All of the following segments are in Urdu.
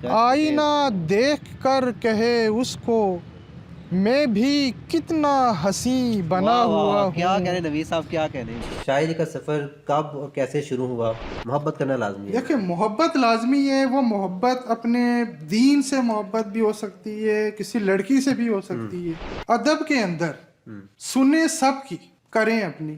آئینہ دیکھ کر کہے اس کو میں بھی کتنا حسین بنا واہ واہ ہوا واہ، کیا ہوں۔ کہہ رہے نوید صاحب، کیا کہہ رہے ہیں؟ شاعری کا سفر کب اور کیسے شروع ہوا؟ محبت کرنا لازمی ہے۔ دیکھیں، محبت لازمی ہے، وہ محبت اپنے دین سے محبت بھی ہو سکتی ہے، کسی لڑکی سے بھی ہو سکتی ہے۔ ادب کے اندر سنیں سب کی، کریں اپنی۔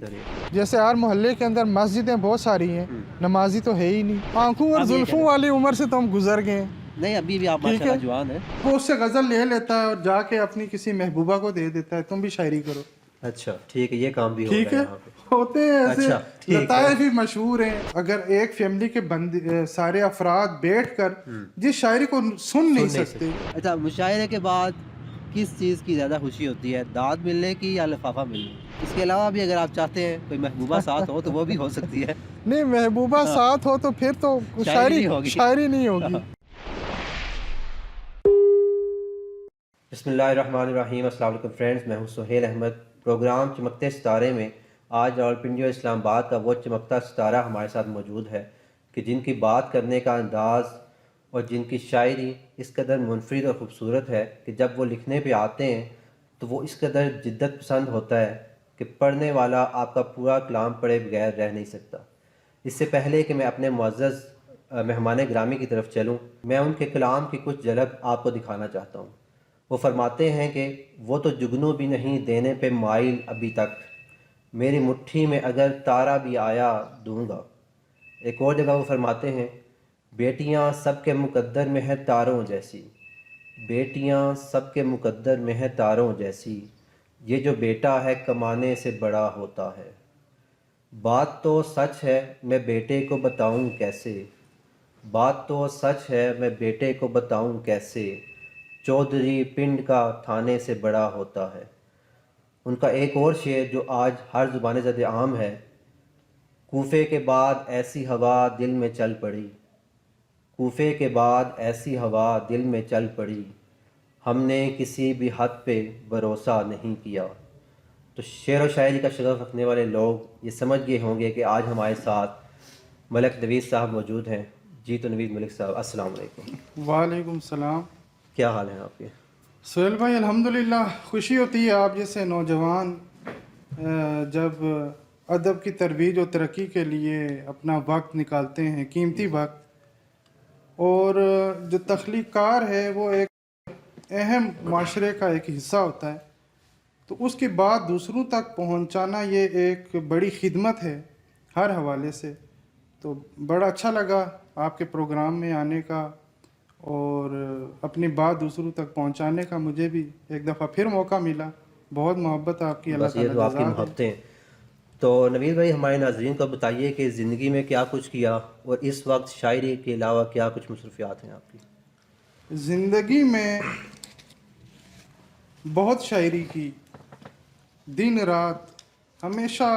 جیسے ہر محلے کے اندر مسجدیں بہت ساری ہیں، نمازی تو ہے ہی نہیں۔ آنکھوں اور اب یہ کہہ زلفوں رہے والی عمر سے تو ہم گزر گئے ہیں۔ نہیں، ابھی بھی آپ ٹھیک ماشاء ہے، اللہ جوان ہیں۔ وہ اس سے غزل لے لیتا ہے اور جا کے اپنی کسی محبوبہ کو دے دیتا ہے، تم بھی شاعری کرو۔ اچھا ٹھیک ہے، یہ کام بھی ہو ٹھیک رہا ہے، ہے یہاں پہ۔ ہوتے ہیں ایسے اچھا ٹھیک ہے۔ لطائف بھی مشہور ہیں۔ اگر ایک فیملی کے سارے افراد بیٹھ کر جس شاعری کو سن نہیں سکتے۔ اچھا، مشاعرے کے بعد کس چیز کی زیادہ خوشی ہوتی ہے، داد ملنے کی یا لفافہ ملنے کی؟ اس کے علاوہ بھی اگر آپ چاہتے ہیں کوئی محبوبہ ساتھ ہو تو وہ بھی ہو سکتی ہے۔ نہیں، محبوبہ ساتھ ہو تو پھر تو شاعری نہیں ہوگی۔ شاعری نہیں ہوگی۔ بسم اللہ الرحمن الرحیم۔ السلام علیکم فرینڈز، میں ہوں سہیل احمد۔ پروگرام چمکتے ستارے میں آج راولپنڈی اور اسلام آباد کا وہ چمکتا ستارہ ہمارے ساتھ موجود ہے کہ جن کی بات کرنے کا انداز اور جن کی شاعری اس قدر منفرد اور خوبصورت ہے کہ جب وہ لکھنے پہ آتے ہیں تو وہ اس قدر جدت پسند ہوتا ہے کہ پڑھنے والا آپ کا پورا کلام پڑھے بغیر رہ نہیں سکتا۔ اس سے پہلے کہ میں اپنے معزز مہمان گرامی کی طرف چلوں، میں ان کے کلام کی کچھ جھلک آپ کو دکھانا چاہتا ہوں۔ وہ فرماتے ہیں کہ وہ تو جگنو بھی نہیں دینے پہ مائل ابھی تک، میری مٹھی میں اگر تارا بھی آیا دوں گا۔ ایک اور جگہ وہ فرماتے ہیں، بیٹیاں سب کے مقدر میں ہے تاروں جیسی، بیٹیاں سب کے مقدر میں ہے تاروں جیسی، یہ جو بیٹا ہے کمانے سے بڑا ہوتا ہے۔ بات تو سچ ہے میں بیٹے کو بتاؤں کیسے، بات تو سچ ہے میں بیٹے کو بتاؤں کیسے، چودھری پنڈ کا تھانے سے بڑا ہوتا ہے۔ ان کا ایک اور شعر جو آج ہر زبان زد عام ہے، کوفے کے بعد ایسی ہوا دل میں چل پڑی، کوفے کے بعد ایسی ہوا دل میں چل پڑی، ہم نے کسی بھی حد پہ بھروسہ نہیں کیا۔ تو شعر و شاعری کا شغف رکھنے والے لوگ یہ سمجھ گئے ہوں گے کہ آج ہمارے ساتھ ملک نوید صاحب موجود ہیں۔ جی تو نوید ملک صاحب، السلام علیکم۔ وعلیکم السلام۔ کیا حال ہیں آپ کے؟ سہیل بھائی، الحمدللہ، خوشی ہوتی ہے آپ جیسے نوجوان جب ادب کی ترویج و ترقی کے لیے اپنا وقت نکالتے ہیں، قیمتی وقت، اور جو تخلیق کار ہے وہ ایک اہم معاشرے کا ایک حصہ ہوتا ہے، تو اس کی بات دوسروں تک پہنچانا یہ ایک بڑی خدمت ہے ہر حوالے سے۔ تو بڑا اچھا لگا آپ کے پروگرام میں آنے کا اور اپنی بات دوسروں تک پہنچانے کا، مجھے بھی ایک دفعہ پھر موقع ملا۔ بہت محبت آپ کی، اللہ بس یہ تعالیٰ تو آپ کی جزا دے۔ محبتیں۔ تو نوید بھائی، ہمارے ناظرین کو بتائیے کہ زندگی میں کیا کچھ کیا اور اس وقت شاعری کے علاوہ کیا کچھ مصروفیات ہیں آپ کی؟ زندگی میں بہت شاعری کی، دن رات ہمیشہ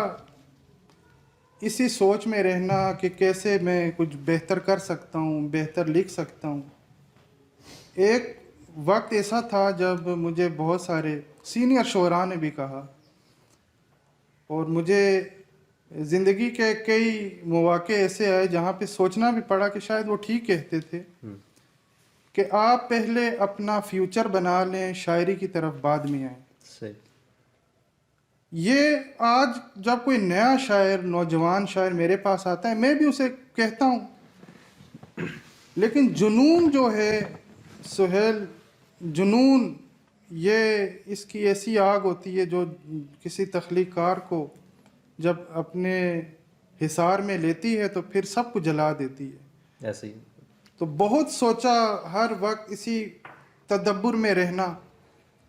اسی سوچ میں رہنا کہ کیسے میں کچھ بہتر کر سکتا ہوں، بہتر لکھ سکتا ہوں۔ ایک وقت ایسا تھا جب مجھے بہت سارے سینئر شعراء نے بھی کہا، اور مجھے زندگی کے کئی مواقع ایسے آئے جہاں پہ سوچنا بھی پڑا کہ شاید وہ ٹھیک کہتے تھے کہ آپ پہلے اپنا فیوچر بنا لیں، شاعری کی طرف بعد میں آئیں۔ صحیح۔ یہ آج جب کوئی نیا شاعر، نوجوان شاعر میرے پاس آتا ہے، میں بھی اسے کہتا ہوں، لیکن جنون جو ہے سہیل، جنون یہ اس کی ایسی آگ ہوتی ہے جو کسی تخلیق کار کو جب اپنے حصار میں لیتی ہے تو پھر سب کو جلا دیتی ہے۔ ایسے ہی۔ تو بہت سوچا، ہر وقت اسی تدبر میں رہنا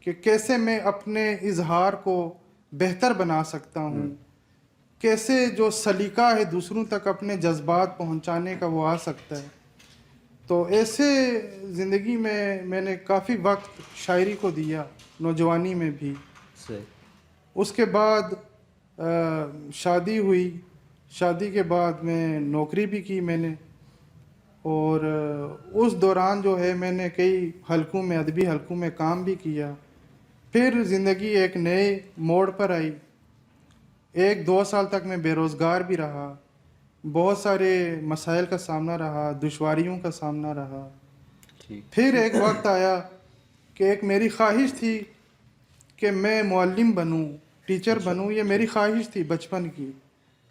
کہ کیسے میں اپنے اظہار کو بہتر بنا سکتا ہوں، کیسے جو سلیقہ ہے دوسروں تک اپنے جذبات پہنچانے کا وہ آ سکتا ہے۔ تو ایسے زندگی میں میں نے کافی وقت شاعری کو دیا، نوجوانی میں بھی۔ صحیح۔ اس کے بعد شادی ہوئی، شادی کے بعد میں نوکری بھی کی میں نے، اور اس دوران جو ہے میں نے کئی حلقوں میں، ادبی حلقوں میں کام بھی کیا۔ پھر زندگی ایک نئے موڑ پر آئی، 1-2 سال تک میں بے روزگار بھی رہا، بہت سارے مسائل کا سامنا رہا، دشواریوں کا سامنا رہا۔ ٹھیک پھر ایک وقت آیا کہ ایک میری خواہش تھی کہ میں معلم بنوں، ٹیچر بنوں، یہ میری خواہش تھی بچپن کی.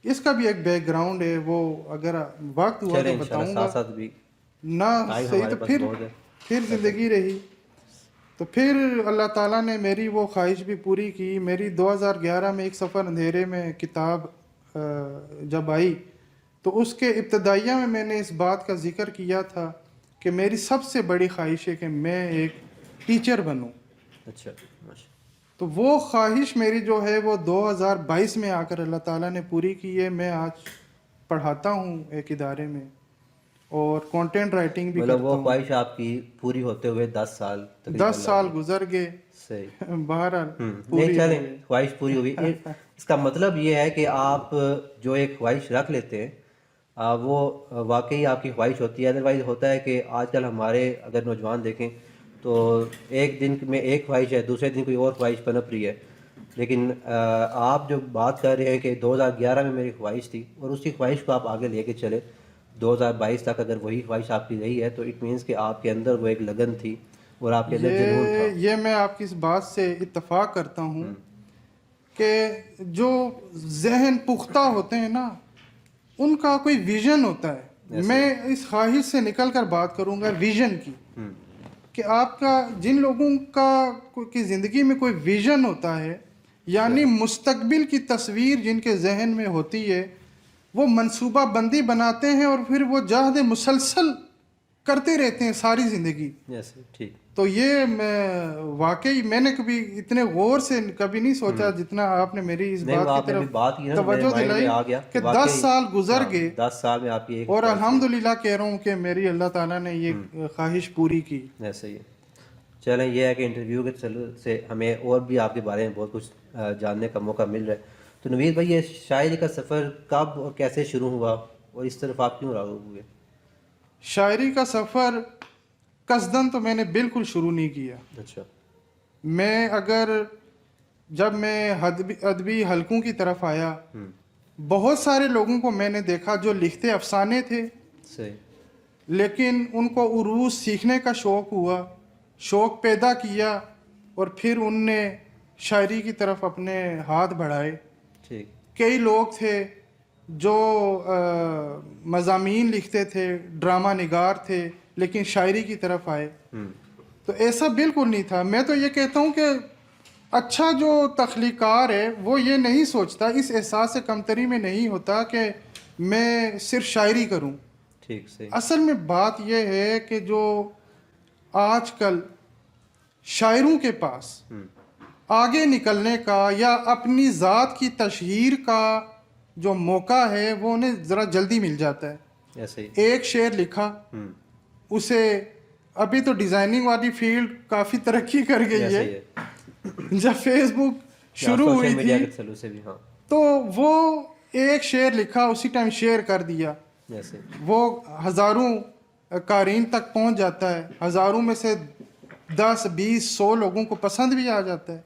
اس کا بھی ایک بیک گراؤنڈ ہے، وہ اگر وقت ہوا چلیں تو انشاءاللہ بتاؤں گا. ساتھ ساتھ بھی نہ ٹائم صحیح ہمارے تو پاس پھر بہت ہے. زندگی رہی. تو پھر اللہ تعالیٰ نے میری وہ خواہش بھی پوری کی. میری 2011 میں ایک سفر اندھیرے میں کتاب جب آئی تو اس کے ابتدائیہ میں نے اس بات کا ذکر کیا تھا کہ میری سب سے بڑی خواہش ہے کہ میں ایک ٹیچر بنوں. اچھا ماشاء تو وہ خواہش میری جو ہے وہ 2022 میں آ کر اللہ تعالیٰ نے پوری کی ہے. میں آج پڑھاتا ہوں ایک ادارے میں اور کانٹینٹ رائٹنگ بھی مطلب کرتا وہ ہوں. خواہش آپ کی پوری ہوتے ہوئے 10 سال تقریباً 10 سال گزر گئے، صحیح. بہرحال نہیں پوری ہو چلیں گئی. خواہش پوری ہوئی. اس کا مطلب یہ ہے کہ آپ جو ایک خواہش رکھ لیتے ہیں وہ واقعی آپ کی خواہش ہوتی ہے. ادروائز ہوتا ہے کہ آج کل ہمارے اگر نوجوان دیکھیں تو ایک دن میں ایک خواہش ہے، دوسرے دن کوئی اور خواہش پنپ رہی ہے. لیکن آپ جو بات کر رہے ہیں کہ 2011 میں میری خواہش تھی اور اسی خواہش کو آپ آگے لے کے چلے 2022 تک، اگر وہی خواہش آپ کی رہی ہے تو اٹ مینس کہ آپ کے اندر وہ ایک لگن تھی اور آپ کے اندر جنون تھا. یہ میں آپ کی اس بات سے اتفاق کرتا ہوں کہ جو ذہن پختہ ہوتے ہیں نا ان کا کوئی ویژن ہوتا ہے. میں اس خواہش سے نکل کر بات کروں گا ویژن کی، کہ آپ کا جن لوگوں کی زندگی میں کوئی ویژن ہوتا ہے، یعنی مستقبل کی تصویر جن کے ذہن میں ہوتی ہے، وہ منصوبہ بندی بناتے ہیں اور پھر وہ جہد مسلسل کرتے رہتے ہیں ساری زندگی. ٹھیک. تو یہ واقعی میں نے کبھی اتنے غور سے کبھی نہیں سوچا جتنا آپ نے میری اس نہیں بات وہ کی آپ نے بھی طرف بات کی نا تو میرے توجہ مائنڈ میں دلائی آ گیا کہ 10 واقعی سال گزر گئے 10 سال میں آپ کی ایک اور خواہش تھی. الحمدللہ کہہ رہا ہوں کہ میری اللہ تعالیٰ نے یہ خواہش پوری کی. ایسا ہی ہے. چلیں یہ ہے کہ انٹرویو کے سے ہمیں اور بھی آپ کے بارے میں بہت کچھ جاننے کا موقع مل رہا ہے. تو نوید بھائی یہ شاعری کا سفر کب اور کیسے شروع ہوا اور اس طرف آپ کیوں راغب ہوئے؟ شاعری کا سفر قصدن تو میں نے بالکل شروع نہیں کیا. اچھا. میں جب میں ادبی حلقوں کی طرف آیا بہت سارے لوگوں کو میں نے دیکھا جو لکھتے افسانے تھے، صحیح. لیکن ان کو عروض سیکھنے کا شوق ہوا، شوق پیدا کیا اور پھر ان نے شاعری کی طرف اپنے ہاتھ بڑھائے. ٹھیک. کئی لوگ تھے جو مضامین لکھتے تھے، ڈرامہ نگار تھے، لیکن شاعری کی طرف آئے. تو ایسا بالکل نہیں تھا. میں تو یہ کہتا ہوں کہ اچھا جو تخلیقار ہے وہ یہ نہیں سوچتا، اس احساس کمتری میں نہیں ہوتا کہ میں صرف شاعری کروں. ٹھیک. صحیح. اصل میں بات یہ ہے کہ جو آج کل شاعروں کے پاس آگے نکلنے کا یا اپنی ذات کی تشہیر کا جو موقع ہے وہ انہیں ذرا جلدی مل جاتا ہے. ایسے ہی. ایک شعر لکھا، اسے ابھی تو ڈیزائننگ والی فیلڈ کافی ترقی کر گئی ہے. جب فیس بک شروع ہوئی تھی تو وہ ایک شعر لکھا اسی ٹائم شیئر کر دیا، وہ ہزاروں قارئین تک پہنچ جاتا ہے، ہزاروں میں سے 10 20 100 لوگوں کو پسند بھی آ جاتا ہے.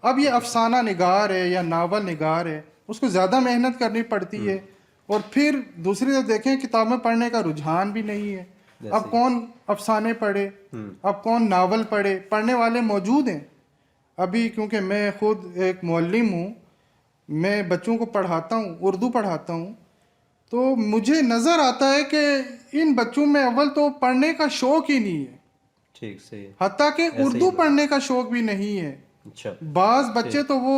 اب یہ افسانہ نگار ہے یا ناول نگار ہے، اس کو زیادہ محنت کرنی پڑتی ہے. اور پھر دوسری طرف دیکھیں کتابیں پڑھنے کا رجحان بھی نہیں ہے. اب کون افسانے پڑھے، اب کون ناول پڑھے؟ پڑھنے والے موجود ہیں. ابھی کیونکہ میں خود ایک معلم ہوں، میں بچوں کو پڑھاتا ہوں، اردو پڑھاتا ہوں، تو مجھے نظر آتا ہے کہ ان بچوں میں اول تو پڑھنے کا شوق ہی نہیں ہے. ٹھیک. صحیح. حتیٰ کہ اردو پڑھنے کا شوق بھی نہیں ہے. بعض بچے تو وہ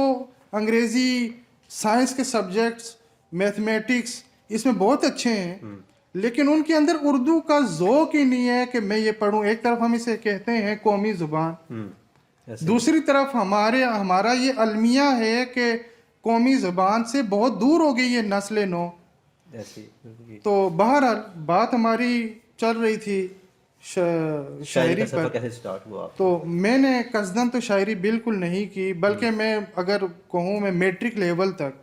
انگریزی، سائنس کے سبجیکٹس، میتھمیٹکس اس میں بہت اچھے ہیں، لیکن ان کے اندر اردو کا ذوق ہی نہیں ہے کہ میں یہ پڑھوں. ایک طرف ہم اسے کہتے ہیں قومی زبان، دوسری طرف ہمارا یہ المیہ ہے کہ قومی زبان سے بہت دور ہو گئی ہے نسل نو. تو بہرحال بات ہماری چل رہی تھی شاعری پر. کیسے سٹارٹ ہوا؟ تو میں نے قصدن تو شاعری بالکل نہیں کی، بلکہ میں اگر کہوں میں میٹرک لیول تک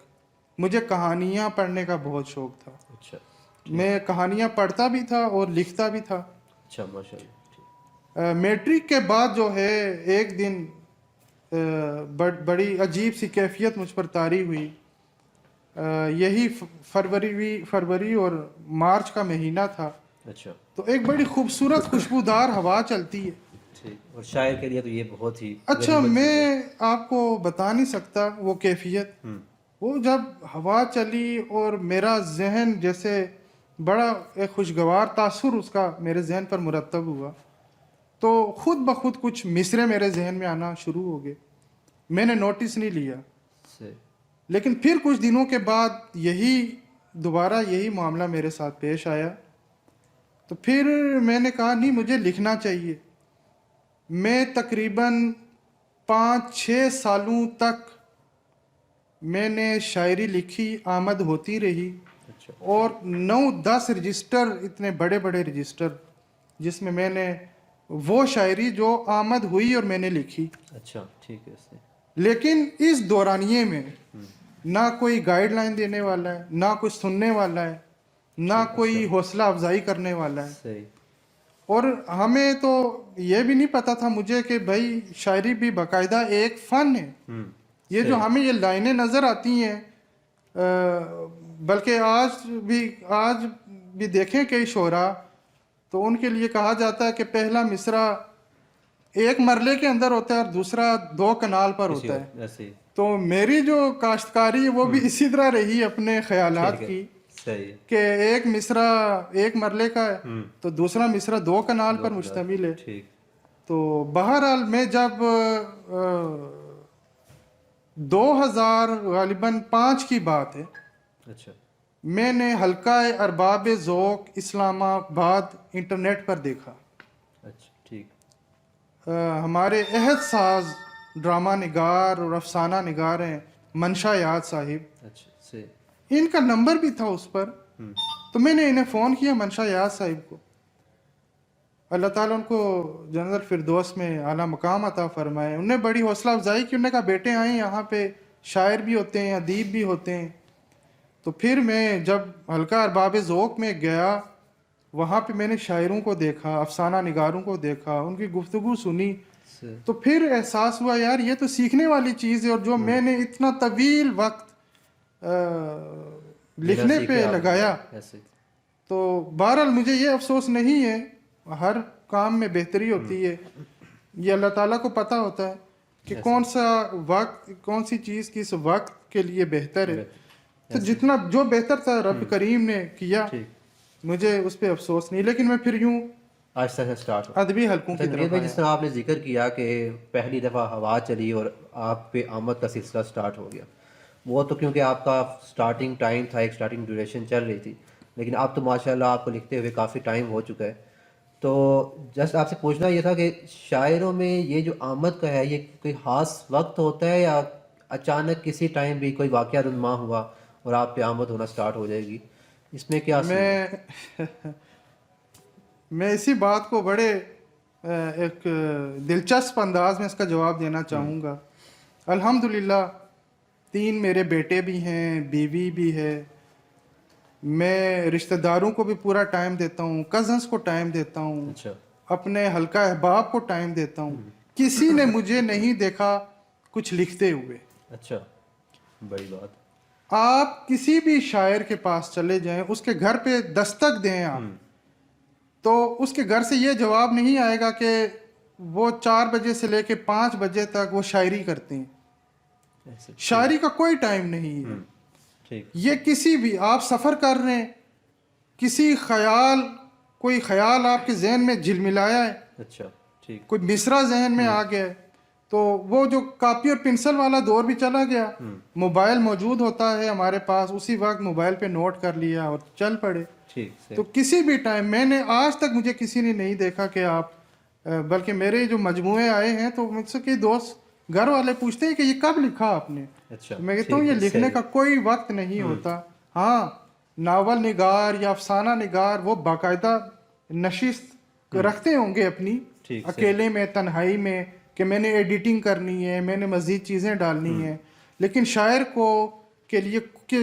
مجھے کہانیاں پڑھنے کا بہت شوق تھا. اچھا. میں کہانیاں پڑھتا بھی تھا اور لکھتا بھی تھا. اچھا ماشاء اللہ. میٹرک کے بعد جو ہے ایک دن بڑی عجیب سی کیفیت مجھ پر طاری ہوئی. یہی فروری اور مارچ کا مہینہ تھا. اچھا تو ایک بڑی خوبصورت خوشبودار ہوا چلتی ہے. ٹھیک. اور شاعر کے لیے تو یہ بہت ہی اچھا غنیمت چیز ہے. میں آپ کو بتا نہیں سکتا وہ کیفیت. وہ جب ہوا چلی اور میرا ذہن جیسے بڑا ایک خوشگوار تاثر اس کا میرے ذہن پر مرتب ہوا تو خود بخود کچھ مصرے میرے ذہن میں آنا شروع ہو گئے. میں نے نوٹس نہیں لیا, صحیح. لیکن پھر کچھ دنوں کے بعد دوبارہ یہی معاملہ میرے ساتھ پیش آیا. تو پھر میں نے کہا نہیں مجھے لکھنا چاہیے. میں تقریباً 5-6 سالوں تک میں نے شاعری لکھی, آمد ہوتی رہی, اچھا اور 9-10 رجسٹر, اتنے بڑے بڑے رجسٹر جس میں نے وہ شاعری جو آمد ہوئی اور میں نے لکھی. اچھا ٹھیک ہے. صحیح. لیکن اس دورانیے میں نہ کوئی گائیڈ لائن دینے والا ہے, نہ کوئی سننے والا ہے, نہ کوئی حوصلہ افزائی کرنے والا ہے. صحیح. اور ہمیں تو یہ بھی نہیں پتا تھا مجھے کہ بھائی شاعری بھی باقاعدہ ایک فن ہے. یہ جو ہمیں یہ لائنیں نظر آتی ہیں, بلکہ آج بھی دیکھیں کئی شعراء تو ان کے لیے کہا جاتا ہے کہ پہلا مصرع ایک مرلے کے اندر ہوتا ہے اور دوسرا 2 کنال پر ہوتا ہے. ایسے ہی. تو میری جو کاشتکاری ہے وہ بھی اسی طرح رہی اپنے خیالات کی صحیح. کہ ایک مصرع ایک مرلے کا ہے تو دوسرا مصرع 2 کنال پر مشتمل ہے. ٹھیک. تو بہرحال میں جب 2000 غالباً 5 کی بات ہے, اچھا میں نے حلقہ ارباب ذوق اسلام آباد انٹرنیٹ پر دیکھا. اچھا ٹھیک. ہمارے عہد ساز ڈرامہ نگار اور افسانہ نگار ہیں منشا یاد صاحب, اچھا. صحیح. ان کا نمبر بھی تھا اس پر. تو میں نے انہیں فون کیا منشا یاد صاحب کو, اللہ تعالیٰ ان کو جنت الفردوس میں اعلیٰ مقام عطا فرمائے. انہوں نے بڑی حوصلہ افزائی کی, انہوں نے کہا بیٹے آئیں یہاں پہ شاعر بھی ہوتے ہیں, ادیب بھی ہوتے ہیں. تو پھر میں جب حلقہ ارباب ذوق میں گیا وہاں پہ میں نے شاعروں کو دیکھا, افسانہ نگاروں کو دیکھا, ان کی گفتگو سنی. تو پھر احساس ہوا یار یہ تو سیکھنے والی چیز ہے, اور جو میں نے اتنا طویل وقت لکھنے پہ لگایا. تو بہرحال مجھے یہ افسوس نہیں ہے, ہر کام میں بہتری ہوتی ہے, یہ اللہ تعالیٰ کو پتہ ہوتا ہے کہ کون سا وقت کون سی چیز کس وقت کے لیے بہتر ہے. تو جتنا جو بہتر تھا رب کریم نے کیا, مجھے اس پہ افسوس نہیں. لیکن میں پھر یوں آہستہ سے اسٹارٹ ہو. ادبی حلقوں کی طرف جس طرح آپ نے ذکر کیا کہ پہلی دفعہ ہوا چلی اور آپ پہ آمد کا سلسلہ اسٹارٹ ہو گیا, وہ تو کیونکہ آپ کا اسٹارٹنگ ٹائم تھا, ایک اسٹارٹنگ ڈیوریشن چل رہی تھی, لیکن اب تو ماشاءاللہ آپ کو لکھتے ہوئے کافی ٹائم ہو چکا ہے. تو جسٹ آپ سے پوچھنا یہ تھا کہ شاعروں میں یہ جو آمد کا ہے یہ کوئی خاص وقت ہوتا ہے یا اچانک کسی ٹائم بھی کوئی واقعہ رونما ہوا اور آپ پہ آمد ہونا سٹارٹ ہو جائے گی, اس میں کیا میں اسی بات کو بڑے ایک دلچسپ انداز میں اس کا جواب دینا چاہوں گا. الحمدللہ 3 میرے بیٹے بھی ہیں, بیوی بھی ہے, میں رشتہ داروں کو بھی پورا ٹائم دیتا ہوں, کزنس کو ٹائم دیتا ہوں, اچھا اپنے حلقہ احباب کو ٹائم دیتا ہوں. کسی نے مجھے نہیں دیکھا کچھ لکھتے ہوئے. اچھا بڑی بات. آپ کسی بھی شاعر کے پاس چلے جائیں, اس کے گھر پہ دستک دیں آپ, تو اس کے گھر سے یہ جواب نہیں آئے گا کہ وہ 4 بجے سے لے کے 5 بجے تک وہ شاعری کرتے ہیں. شاعری کا کوئی ٹائم نہیں ہے. یہ کسی بھی آپ سفر کر رہے ہیں, کسی کوئی خیال آپ کے ذہن میں جھلملایا ہے, اچھا ٹھیک, کوئی مصرع ذہن میں آ گیا ہے, تو وہ جو کاپی اور پنسل والا دور بھی چلا گیا, موبائل موجود ہوتا ہے ہمارے پاس, اسی وقت موبائل پہ نوٹ کر لیا اور چل پڑے. تو کسی بھی ٹائم میں نے آج تک مجھے کسی نے نہیں دیکھا کہ آپ, بلکہ میرے جو مجموعے آئے ہیں تو مجھ سے کئی دوست گھر والے پوچھتے ہیں کہ یہ کب لکھا آپ نے. میں کہتا ہوں یہ لکھنے کا کوئی وقت نہیں ہوتا. ہاں ناول نگار یا افسانہ نگار وہ باقاعدہ نشست رکھتے ہوں گے اپنی اکیلے میں, تنہائی میں, کہ میں نے ایڈیٹنگ کرنی ہے, میں نے مزید چیزیں ڈالنی ہیں. لیکن شاعر کے لیے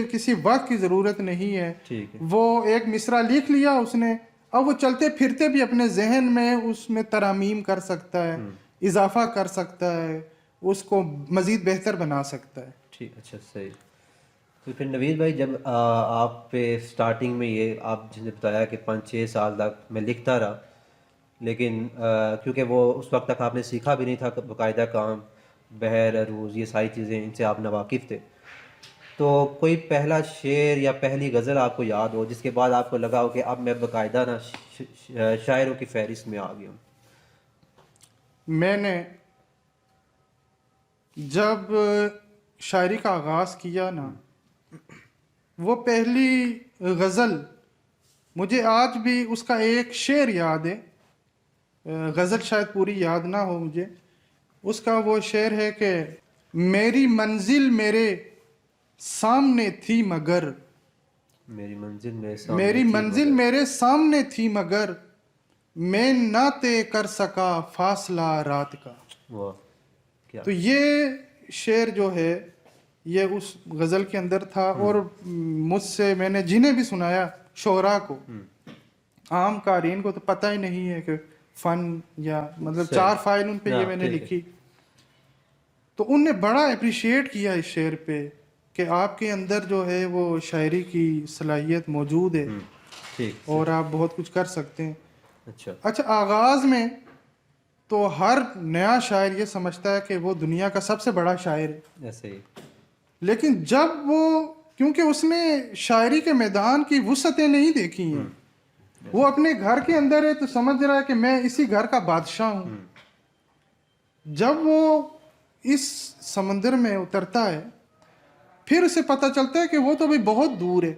کسی وقت کی ضرورت نہیں ہے. وہ ایک مصرع لکھ لیا اس نے, اب وہ چلتے پھرتے بھی اپنے ذہن میں اس میں ترامیم کر سکتا ہے, اضافہ کر سکتا ہے, اس کو مزید بہتر بنا سکتا ہے. ٹھیک. اچھا صحیح. تو پھر نوید بھائی جب آپ پہ سٹارٹنگ میں یہ آپ جس نے بتایا کہ 5-6 سال تک میں لکھتا رہا، لیکن کیونکہ وہ اس وقت تک آپ نے سیکھا بھی نہیں تھا باقاعدہ کام، بحر عروض یہ ساری چیزیں ان سے آپ ناواقف تھے، تو کوئی پہلا شعر یا پہلی غزل آپ کو یاد ہو جس کے بعد آپ کو لگا ہو کہ اب میں باقاعدہ نا شاعروں کی فہرست میں آ گیا ہوں؟ میں نے جب شاعری کا آغاز کیا نا، وہ پہلی غزل مجھے آج بھی اس کا ایک شعر یاد ہے، غزل شاید پوری یاد نہ ہو مجھے، اس کا وہ شعر ہے کہ میری منزل میرے سامنے تھی مگر، میری منزل میرے سامنے میری تھی منزل مگر، میرے سامنے تھی مگر میں نہ طے کر سکا فاصلہ رات کا۔ واہ کیا! تو یہ شعر جو ہے یہ اس غزل کے اندر تھا، اور مجھ سے میں نے جنہیں بھی سنایا شعراء کو، عام قارئین کو تو پتہ ہی نہیں ہے کہ فن یا مطلب صحیح۔ 4 فائل ان پہ یہ میں نے ٹھیک ہے۔ لکھی، تو ان نے بڑا اپریشیٹ کیا اس شعر پہ کہ آپ کے اندر جو ہے وہ شاعری کی صلاحیت موجود ہے ٹھیک، اور آپ بہت کچھ کر سکتے ہیں۔ اچھا، اچھا، آغاز میں تو ہر نیا شاعر یہ سمجھتا ہے کہ وہ دنیا کا سب سے بڑا شاعر ہے، ایسے ہی، لیکن جب وہ، کیونکہ اس نے شاعری کے میدان کی وسعتیں نہیں دیکھی ہیں، وہ اپنے گھر کے اندر ہے تو سمجھ رہا ہے کہ میں اسی گھر کا بادشاہ ہوں۔ جب وہ اس سمندر میں اترتا ہے پھر اسے پتہ چلتا ہے کہ وہ تو بھی بہت دور ہے۔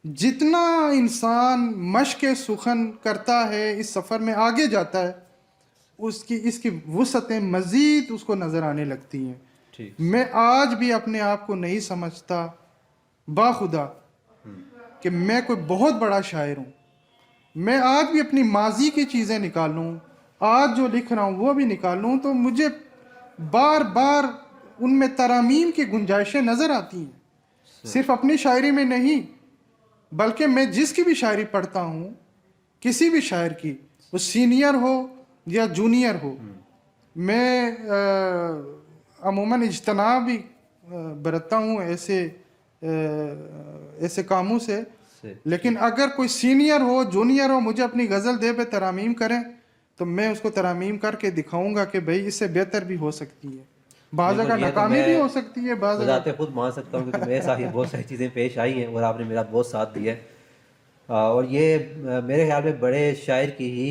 جتنا انسان مشق سخن کرتا ہے اس سفر میں آگے جاتا ہے، اس کی وسعتیں مزید اس کو نظر آنے لگتی ہیں۔ ٹھیک، میں آج بھی اپنے آپ کو نہیں سمجھتا باخدا کہ میں کوئی بہت بڑا شاعر ہوں۔ میں آج بھی اپنی ماضی کی چیزیں نکالوں، آج جو لکھ رہا ہوں وہ بھی نکالوں، تو مجھے بار بار ان میں ترامیم کی گنجائشیں نظر آتی ہیں، صرف اپنی شاعری میں نہیں بلکہ میں جس کی بھی شاعری پڑھتا ہوں، کسی بھی شاعر کی، وہ سینئر ہو یا جونیئر ہو، میں عموماً اجتناب بھی برتتا ہوں ایسے کاموں سے، لیکن اگر کوئی سینئر ہو جونیئر ہو مجھے اپنی غزل دے پہ ترامیم کریں تو میں اس کو ترامیم کر کے دکھاؤں گا کہ بھائی اس سے بہتر بھی ہو سکتی ہے، بعض اگر ناکامی بھی ہو سکتی ہے، بعض بذات خود مان سکتا ہوں کیونکہ میرے ساتھ یہ بہت ساری چیزیں پیش آئی ہیں اور آپ نے میرا بہت ساتھ دیا ہے، اور یہ میرے خیال میں بڑے شاعر کی ہی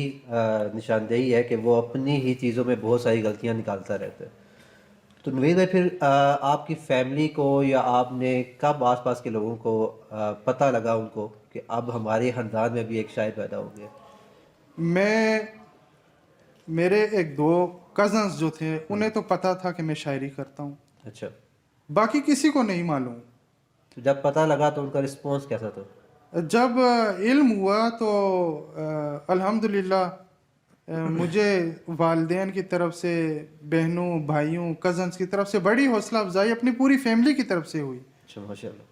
نشاندہی ہے کہ وہ اپنی ہی چیزوں میں بہت ساری غلطیاں نکالتا رہتا ہے۔ تو نوید بھائی پھر آپ کی فیملی کو یا آپ نے کب آس پاس کے لوگوں کو پتہ لگا ان کو کہ اب ہمارے خاندان میں بھی ایک شاعر پیدا ہو گیا؟ میرے ایک 2 کزنز جو تھے انہیں تو پتہ تھا کہ میں شاعری کرتا ہوں، اچھا، باقی کسی کو نہیں معلوم۔ تو جب پتہ لگا تو ان کا رسپانس کیسا تھا؟ جب علم ہوا تو الحمدللہ مجھے والدین کی طرف سے، بہنوں بھائیوں کزنز کی طرف سے بڑی حوصلہ افزائی اپنی پوری فیملی کی طرف سے ہوئی۔ اچھا، ماشاء اللہ۔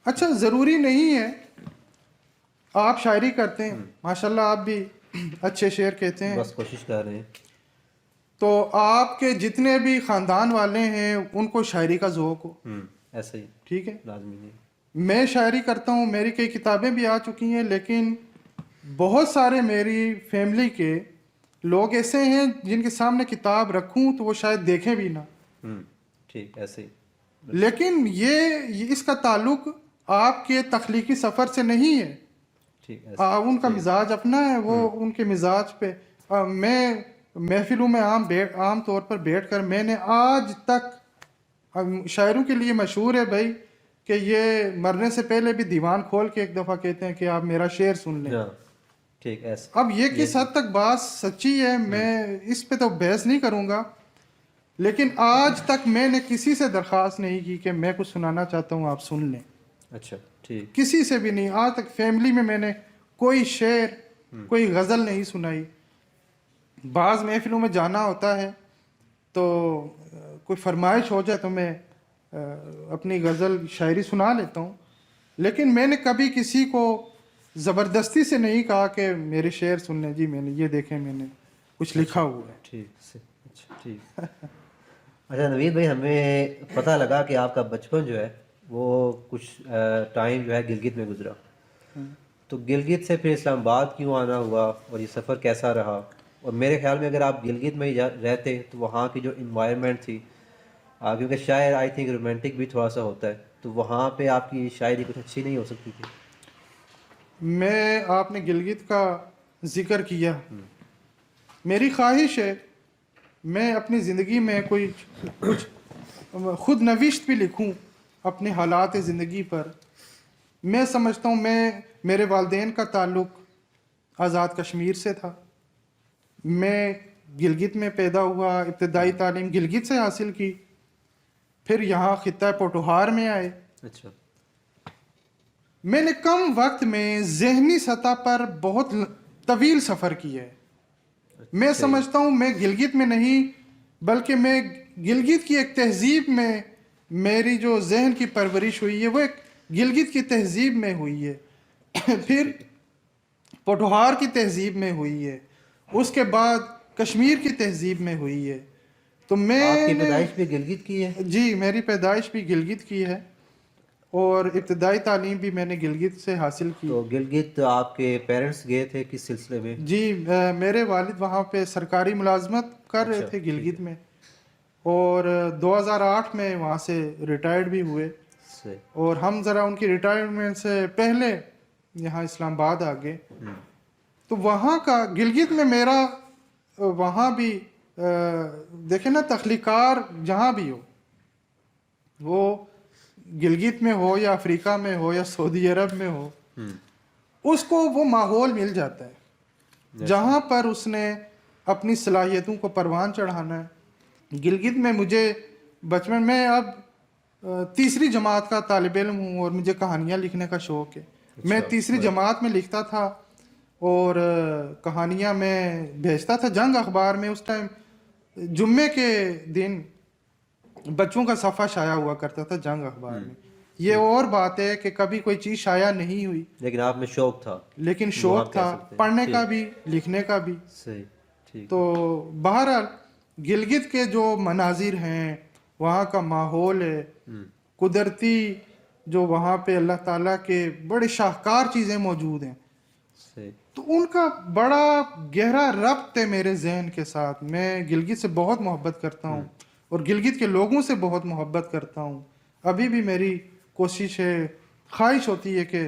اچھا، ضروری نہیں ہے آپ شاعری کرتے ہیں، ماشاءاللہ آپ بھی اچھے شعر کہتے ہیں، بس کوشش کر رہے ہیں۔ تو آپ کے جتنے بھی خاندان والے ہیں ان کو شاعری کا ذوق ہو، ایسا ہی ٹھیک ہے۔ لازمی نہیں۔ میں شاعری کرتا ہوں، میری کئی کتابیں بھی آ چکی ہیں، لیکن بہت سارے میری فیملی کے لوگ ایسے ہیں جن کے سامنے کتاب رکھوں تو وہ شاید دیکھیں بھی نہ، ٹھیک، ایسے ہی، لیکن یہ اس کا تعلق آپ کے تخلیقی سفر سے نہیں ہے، ٹھیک، ان کا مزاج اپنا ہے، وہ ان کے مزاج پہ میں محفلوں میں عام طور پر بیٹھ کر میں نے آج تک، شاعروں کے لیے مشہور ہے بھائی کہ یہ مرنے سے پہلے بھی دیوان کھول کے ایک دفعہ کہتے ہیں کہ آپ میرا شعر سن لیں۔ ٹھیک، ایسا اب یہ کس حد تک بات سچی ہے میں اس پہ تو بحث نہیں کروں گا، لیکن آج تک میں نے کسی سے درخواست نہیں کی کہ میں کچھ سنانا چاہتا ہوں آپ سن لیں، اچھا، ٹھیک، کسی سے بھی نہیں۔ آج تک فیملی میں نے کوئی شعر کوئی غزل نہیں سنائی۔ بعض محفلوں میں جانا ہوتا ہے تو کوئی فرمائش ہو جائے تو میں اپنی غزل شاعری سنا لیتا ہوں، لیکن میں نے کبھی کسی کو زبردستی سے نہیں کہا کہ میرے شعر سن لیں جی، میں نے یہ دیکھیں میں نے کچھ لکھا ہوا ہے۔ ٹھیک، اچھا، ٹھیک۔ اچھا نوید بھائی، ہمیں پتہ لگا کہ آپ کا بچپن جو ہے وہ کچھ ٹائم جو ہے گلگت میں گزرا، تو گلگت سے پھر اسلام آباد کیوں آنا ہوا اور یہ سفر کیسا رہا؟ اور میرے خیال میں اگر آپ گلگت میں ہی رہتے تو وہاں کی جو انوائرمنٹ تھی، کیونکہ شاعر آئی تھنک رومانٹک بھی تھوڑا سا ہوتا ہے، تو وہاں پہ آپ کی شاعری کچھ اچھی نہیں ہو سکتی تھی؟ آپ نے گلگت کا ذکر کیا، میری خواہش ہے میں اپنی زندگی میں کچھ خود نوشت بھی لکھوں اپنے حالات زندگی پر. میں سمجھتا ہوں میرے والدین کا تعلق آزاد کشمیر سے تھا. میں گلگت میں پیدا ہوا، ابتدائی تعلیم گلگت سے حاصل کی، پھر یہاں خطہ پوٹوہار میں آئے. اچھا. میں نے کم وقت میں ذہنی سطح پر بہت طویل سفر کیا ہے. میں سمجھتا ہوں میں گلگت میں نہیں بلکہ میں گلگت کی ایک تہذیب میں میری جو ذہن کی پرورش ہوئی ہے وہ ایک گلگت کی تہذیب میں ہوئی ہے، پھر پوٹوہار کی تہذیب میں ہوئی ہے، اس کے بعد کشمیر کی تہذیب میں ہوئی ہے. تو آپ کی میں پیدائش بھی گلگت کی ہے؟ جی میری پیدائش بھی گلگت کی ہے اور ابتدائی تعلیم بھی میں نے گلگت سے حاصل کی. تو گلگت آپ کے پیرنٹس گئے تھے کس سلسلے میں؟ جی میرے والد وہاں پہ سرکاری ملازمت کر رہے تھے گلگت میں، اور 2008 میں وہاں سے ریٹائرڈ بھی ہوئے، اور ہم ذرا ان کی ریٹائرمنٹ سے پہلے یہاں اسلام آباد آ گئے. تو وہاں کا گلگت میں میرا وہاں بھی دیکھیں نا، تخلیقار جہاں بھی ہو، وہ گلگت میں ہو یا افریقہ میں ہو یا سعودی عرب میں ہو، اس کو وہ ماحول مل جاتا ہے جہاں پر اس نے اپنی صلاحیتوں کو پروان چڑھانا ہے. گلگت میں مجھے بچپن میں اب تیسری جماعت کا طالب علم ہوں اور مجھے کہانیاں لکھنے کا شوق ہے. میں تیسری جماعت میں لکھتا تھا اور کہانیاں میں بھیجتا تھا جنگ اخبار میں. اس ٹائم جمعے کے دن بچوں کا صفحہ شائع ہوا کرتا تھا جنگ اخبار میں. یہ اور بات ہے کہ کبھی کوئی چیز شائع نہیں ہوئی، لیکن آپ میں شوق تھا، لیکن شوق تھا پڑھنے کا بھی لکھنے کا بھی. صحیح، ٹھیک. تو بہرحال گلگت کے جو مناظر ہیں، وہاں کا ماحول ہے، قدرتی جو وہاں پہ اللہ تعالیٰ کے بڑے شاہکار چیزیں موجود ہیں، تو ان کا بڑا گہرا ربط ہے میرے ذہن کے ساتھ. میں گلگت سے بہت محبت کرتا ہوں اور گلگت کے لوگوں سے بہت محبت کرتا ہوں. ابھی بھی میری کوشش ہے، خواہش ہوتی ہے کہ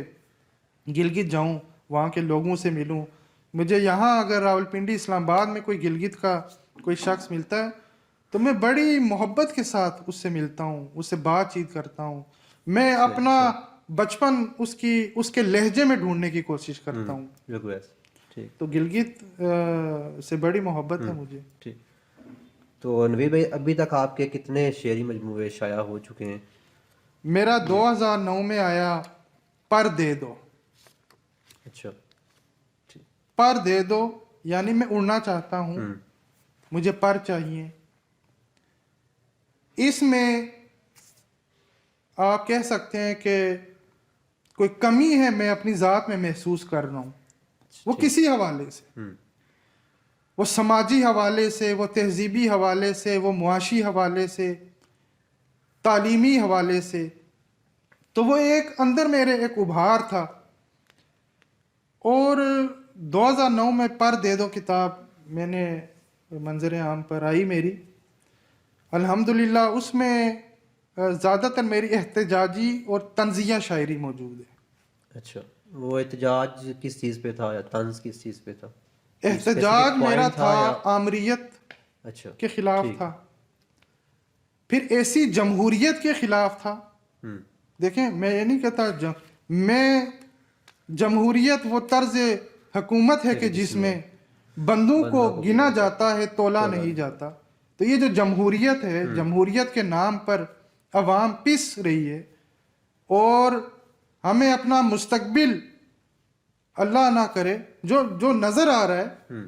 گلگت جاؤں، وہاں کے لوگوں سے ملوں. مجھے یہاں اگر راولپنڈی اسلام آباد میں کوئی گلگت کا کوئی شخص ملتا ہے تو میں بڑی محبت کے ساتھ اس سے ملتا ہوں، اس سے بات چیت کرتا ہوں. میں اپنا بچپن اس کے لہجے میں ڈھونڈنے کی کوشش کرتا ہوں. تو گلگت سے بڑی محبت ہے مجھے. ٹھیک. تو نوید بھائی، ابھی تک آپ کے کتنے شعری مجموعے شائع ہو چکے ہیں؟ میرا 2009 میں آیا پر دے دو. اچھا. پر دے دو یعنی میں اڑنا چاہتا ہوں، مجھے پر چاہیے. اس میں آپ کہہ سکتے ہیں کہ کوئی کمی ہے میں اپنی ذات میں محسوس کر رہا ہوں. وہ کسی حوالے سے، وہ سماجی حوالے سے، وہ تہذیبی حوالے سے، وہ معاشی حوالے سے، تعلیمی حوالے سے. تو وہ ایک اندر میرے ایک ابھار تھا. اور 2009 میں پر دے دو کتاب میں نے منظر عام پر آئی میری، الحمدللہ اس میں زیادہ تر میری احتجاجی اور طنزیہ شاعری موجود ہے. اچھا. وہ احتجاج کس چیز پہ تھا یا طنز کس چیز پہ تھا؟ احتجاج میرا تھا آمریت کے خلاف تھا، پھر ایسی جمہوریت کے خلاف تھا. دیکھیں میں یہ نہیں کہتا میں جمہوریت وہ طرز حکومت ہے کہ جس میں بندوں کو گنا جاتا ہے تولا نہیں جاتا. تو یہ جو جمہوریت ہے، جمہوریت کے نام پر عوام پس رہی ہے اور ہمیں اپنا مستقبل اللہ نہ کرے جو نظر آ رہا ہے.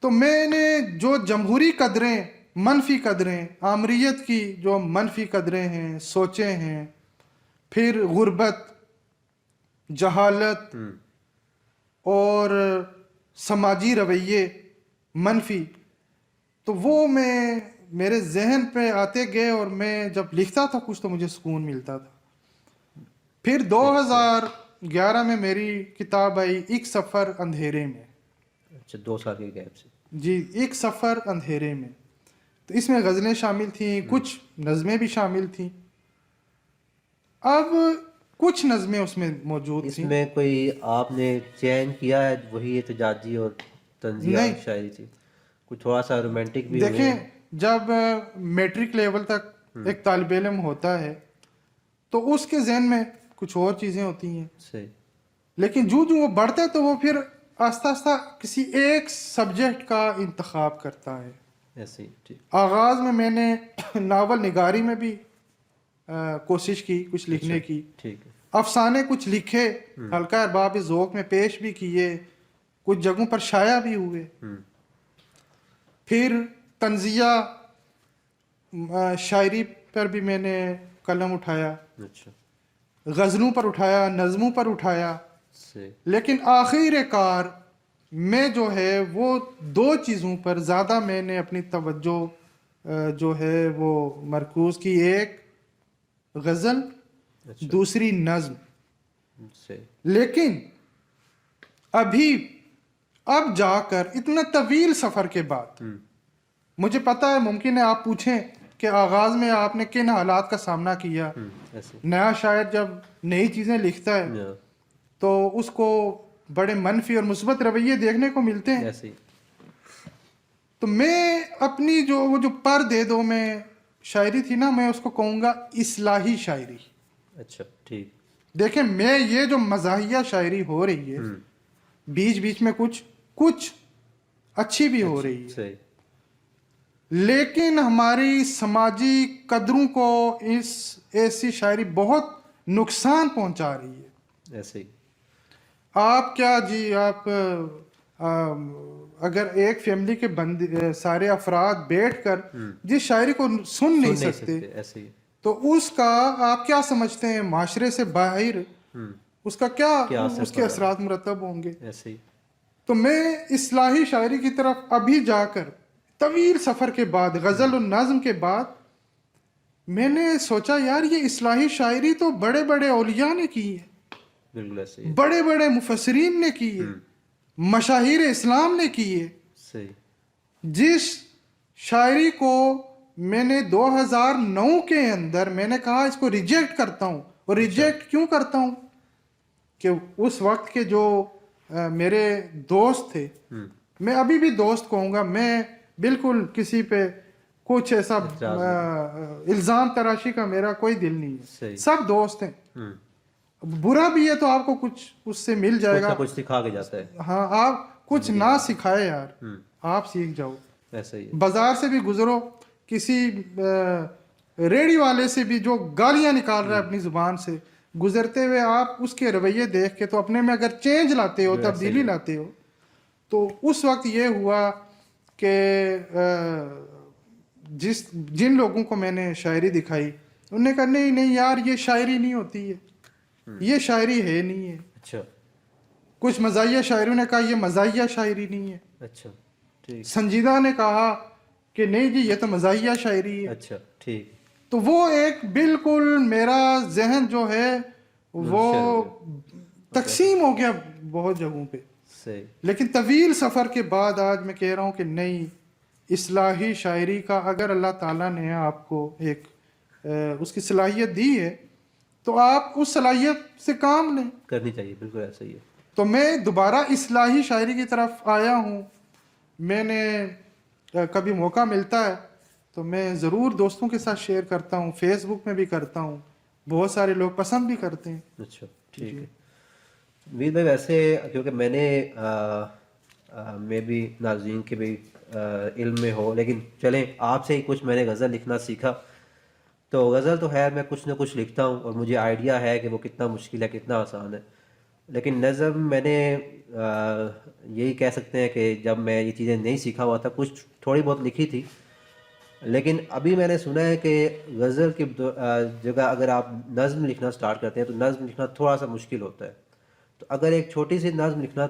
تو میں نے جو جمہوری قدریں، منفی قدریں، آمریت کی جو منفی قدریں ہیں، سوچیں ہیں، پھر غربت، جہالت اور سماجی رویے منفی، تو وہ میں میرے ذہن پہ آتے گئے اور میں جب لکھتا تھا کچھ تو مجھے سکون ملتا تھا. پھر 2011 میں میری کتاب آئی ایک سفر اندھیرے میں. اچھا 2 سال کے گیپ سے. جی ایک سفر اندھیرے میں. تو اس میں غزلیں شامل تھیں, کچھ نظمیں بھی شامل تھیں. اب کچھ نظمیں اس میں موجود اس تھیں. میں کوئی آپ نے چین کیا ہے وہی احتجاجی اور طنزیہ نہیں. شاعری تھی؟ کچھ تھوڑا سا رومانٹک بھی ہوئے؟ دیکھیں جب میٹرک لیول تک ایک طالب علم ہوتا ہے تو اس کے ذہن میں کچھ اور چیزیں ہوتی ہیں, صحیح. لیکن جو وہ بڑھتا ہے تو وہ پھر آہستہ آہستہ کسی ایک سبجیکٹ کا انتخاب کرتا ہے. ایسے ہی. ٹھیک. آغاز میں نے ناول نگاری میں بھی کوشش کی کچھ لکھنے کی. ٹھیک ہے. افسانے کچھ لکھے, ہلکا ارباب ذوق میں پیش بھی کیے, کچھ جگہوں پر شائع بھی ہوئے. پھر طنزیہ شاعری پر بھی میں نے قلم اٹھایا, اچھا. غزلوں پر اٹھایا, نظموں پر اٹھایا. صحیح. لیکن آخر کار میں جو ہے وہ 2 چیزوں پر زیادہ میں نے اپنی توجہ جو ہے وہ مرکوز کی, ایک غزل, دوسری نظم. صحیح. لیکن اب جا کر اتنا طویل سفر کے بعد مجھے پتا ہے ممکن ہے آپ پوچھیں کہ آغاز میں آپ نے کن حالات کا سامنا کیا. نیا شاعر جب نئی چیزیں لکھتا ہے تو اس کو بڑے منفی اور مثبت رویے دیکھنے کو ملتے ہیں. تو میں اپنی جو پر دے دو میں شاعری تھی نا, میں اس کو کہوں گا اصلاحی شاعری. اچھا. ٹھیک. دیکھیں میں یہ جو مزاحیہ شاعری ہو رہی ہے بیچ بیچ میں کچھ اچھی بھی ہو رہی ہے, صحیح. لیکن ہماری سماجی قدروں کو ایسی شاعری بہت نقصان پہنچا رہی ہے. ایسے ہی. آپ کیا جی, آپ اگر ایک فیملی کے سارے افراد بیٹھ کر جس شاعری کو سن نہیں سکتے ایسے ہی. تو اس کا آپ کیا سمجھتے ہیں معاشرے سے باہر اس کا کیا اس کے اثرات مرتب ہوں گے. ایسے ہی. تو میں اصلاحی شاعری کی طرف ابھی جا کر طویل سفر کے بعد, غزل و نظم کے بعد, میں نے سوچا یار یہ اصلاحی شاعری تو بڑے بڑے اولیاء نے کی ہے, بالکل ایسے ہی. بڑے بڑے مفسرین نے کی ہے, مشاہیر اسلام نے کی ہے. صحیح. جس شاعری کو میں نے 2009 کے اندر میں نے کہا اس کو ریجیکٹ کرتا ہوں. اور ریجیکٹ کیوں کرتا ہوں کہ اس وقت کے جو میرے دوست تھے, میں ابھی بھی دوست کہوں گا, میں بالکل کسی پہ کچھ ایسا الزام تراشی کا میرا کوئی دل نہیں ہے, سب دوست ہیں. برا بھی ہے تو آپ کو کچھ اس سے مل جائے گا, کچھ سکھا کے جاتا ہے. ہاں, آپ کچھ نہ سکھائے یار, آپ سیکھ جاؤ. ایسا ہی. بازار سے بھی گزرو, کسی ریڑھی والے سے بھی جو گالیاں نکال رہا ہے اپنی زبان سے, گزرتے ہوئے آپ اس کے رویے دیکھ کے تو اپنے میں اگر چینج لاتے ہو, تبدیلی لاتے ہو, تو اس وقت یہ ہوا کہ جن لوگوں کو میں نے شاعری دکھائی انہوں نے کہا نہیں یار یہ شاعری نہیں ہوتی ہے, یہ شاعری ہے نہیں ہے. اچھا. کچھ مزاحیہ شاعروں نے کہا یہ مزاحیہ شاعری نہیں ہے. اچھا. ٹھیک. سنجیدہ نے کہا کہ نہیں جی یہ تو مزاحیہ شاعری ہے. اچھا. ٹھیک. تو وہ ایک بالکل میرا ذہن جو ہے وہ تقسیم ہو گیا بہت جگہوں پہ. صحیح. لیکن طویل سفر کے بعد آج میں کہہ رہا ہوں کہ نہیں, اصلاحی شاعری کا اگر اللہ تعالیٰ نے آپ کو ایک اس کی صلاحیت دی ہے تو آپ اس صلاحیت سے کام لیں, کرنی چاہیے. بالکل ایسا ہی ہے. تو میں دوبارہ اصلاحی شاعری کی طرف آیا ہوں. میں نے کبھی موقع ملتا ہے تو میں ضرور دوستوں کے ساتھ شیئر کرتا ہوں, فیس بک میں بھی کرتا ہوں, بہت سارے لوگ پسند بھی کرتے ہیں. اچھا. ٹھیک ہے. وید بھائی ویسے کیونکہ میں بھی ناظرین کے بھی علم میں ہو, لیکن چلیں آپ سے ہی کچھ میں نے غزل لکھنا سیکھا. تو غزل تو خیر میں کچھ نہ کچھ لکھتا ہوں اور مجھے آئیڈیا ہے کہ وہ کتنا مشکل ہے کتنا آسان ہے. لیکن نظم میں نے یہی کہہ سکتے ہیں کہ جب میں یہ چیزیں نہیں سیکھا ہوا تھا کچھ تھوڑی بہت لکھی تھی, لیکن ابھی میں نے سنا ہے کہ غزل کی جگہ اگر آپ نظم لکھنا سٹارٹ کرتے ہیں تو نظم لکھنا تھوڑا سا مشکل ہوتا ہے. تو اگر ایک چھوٹی سی نظم لکھنا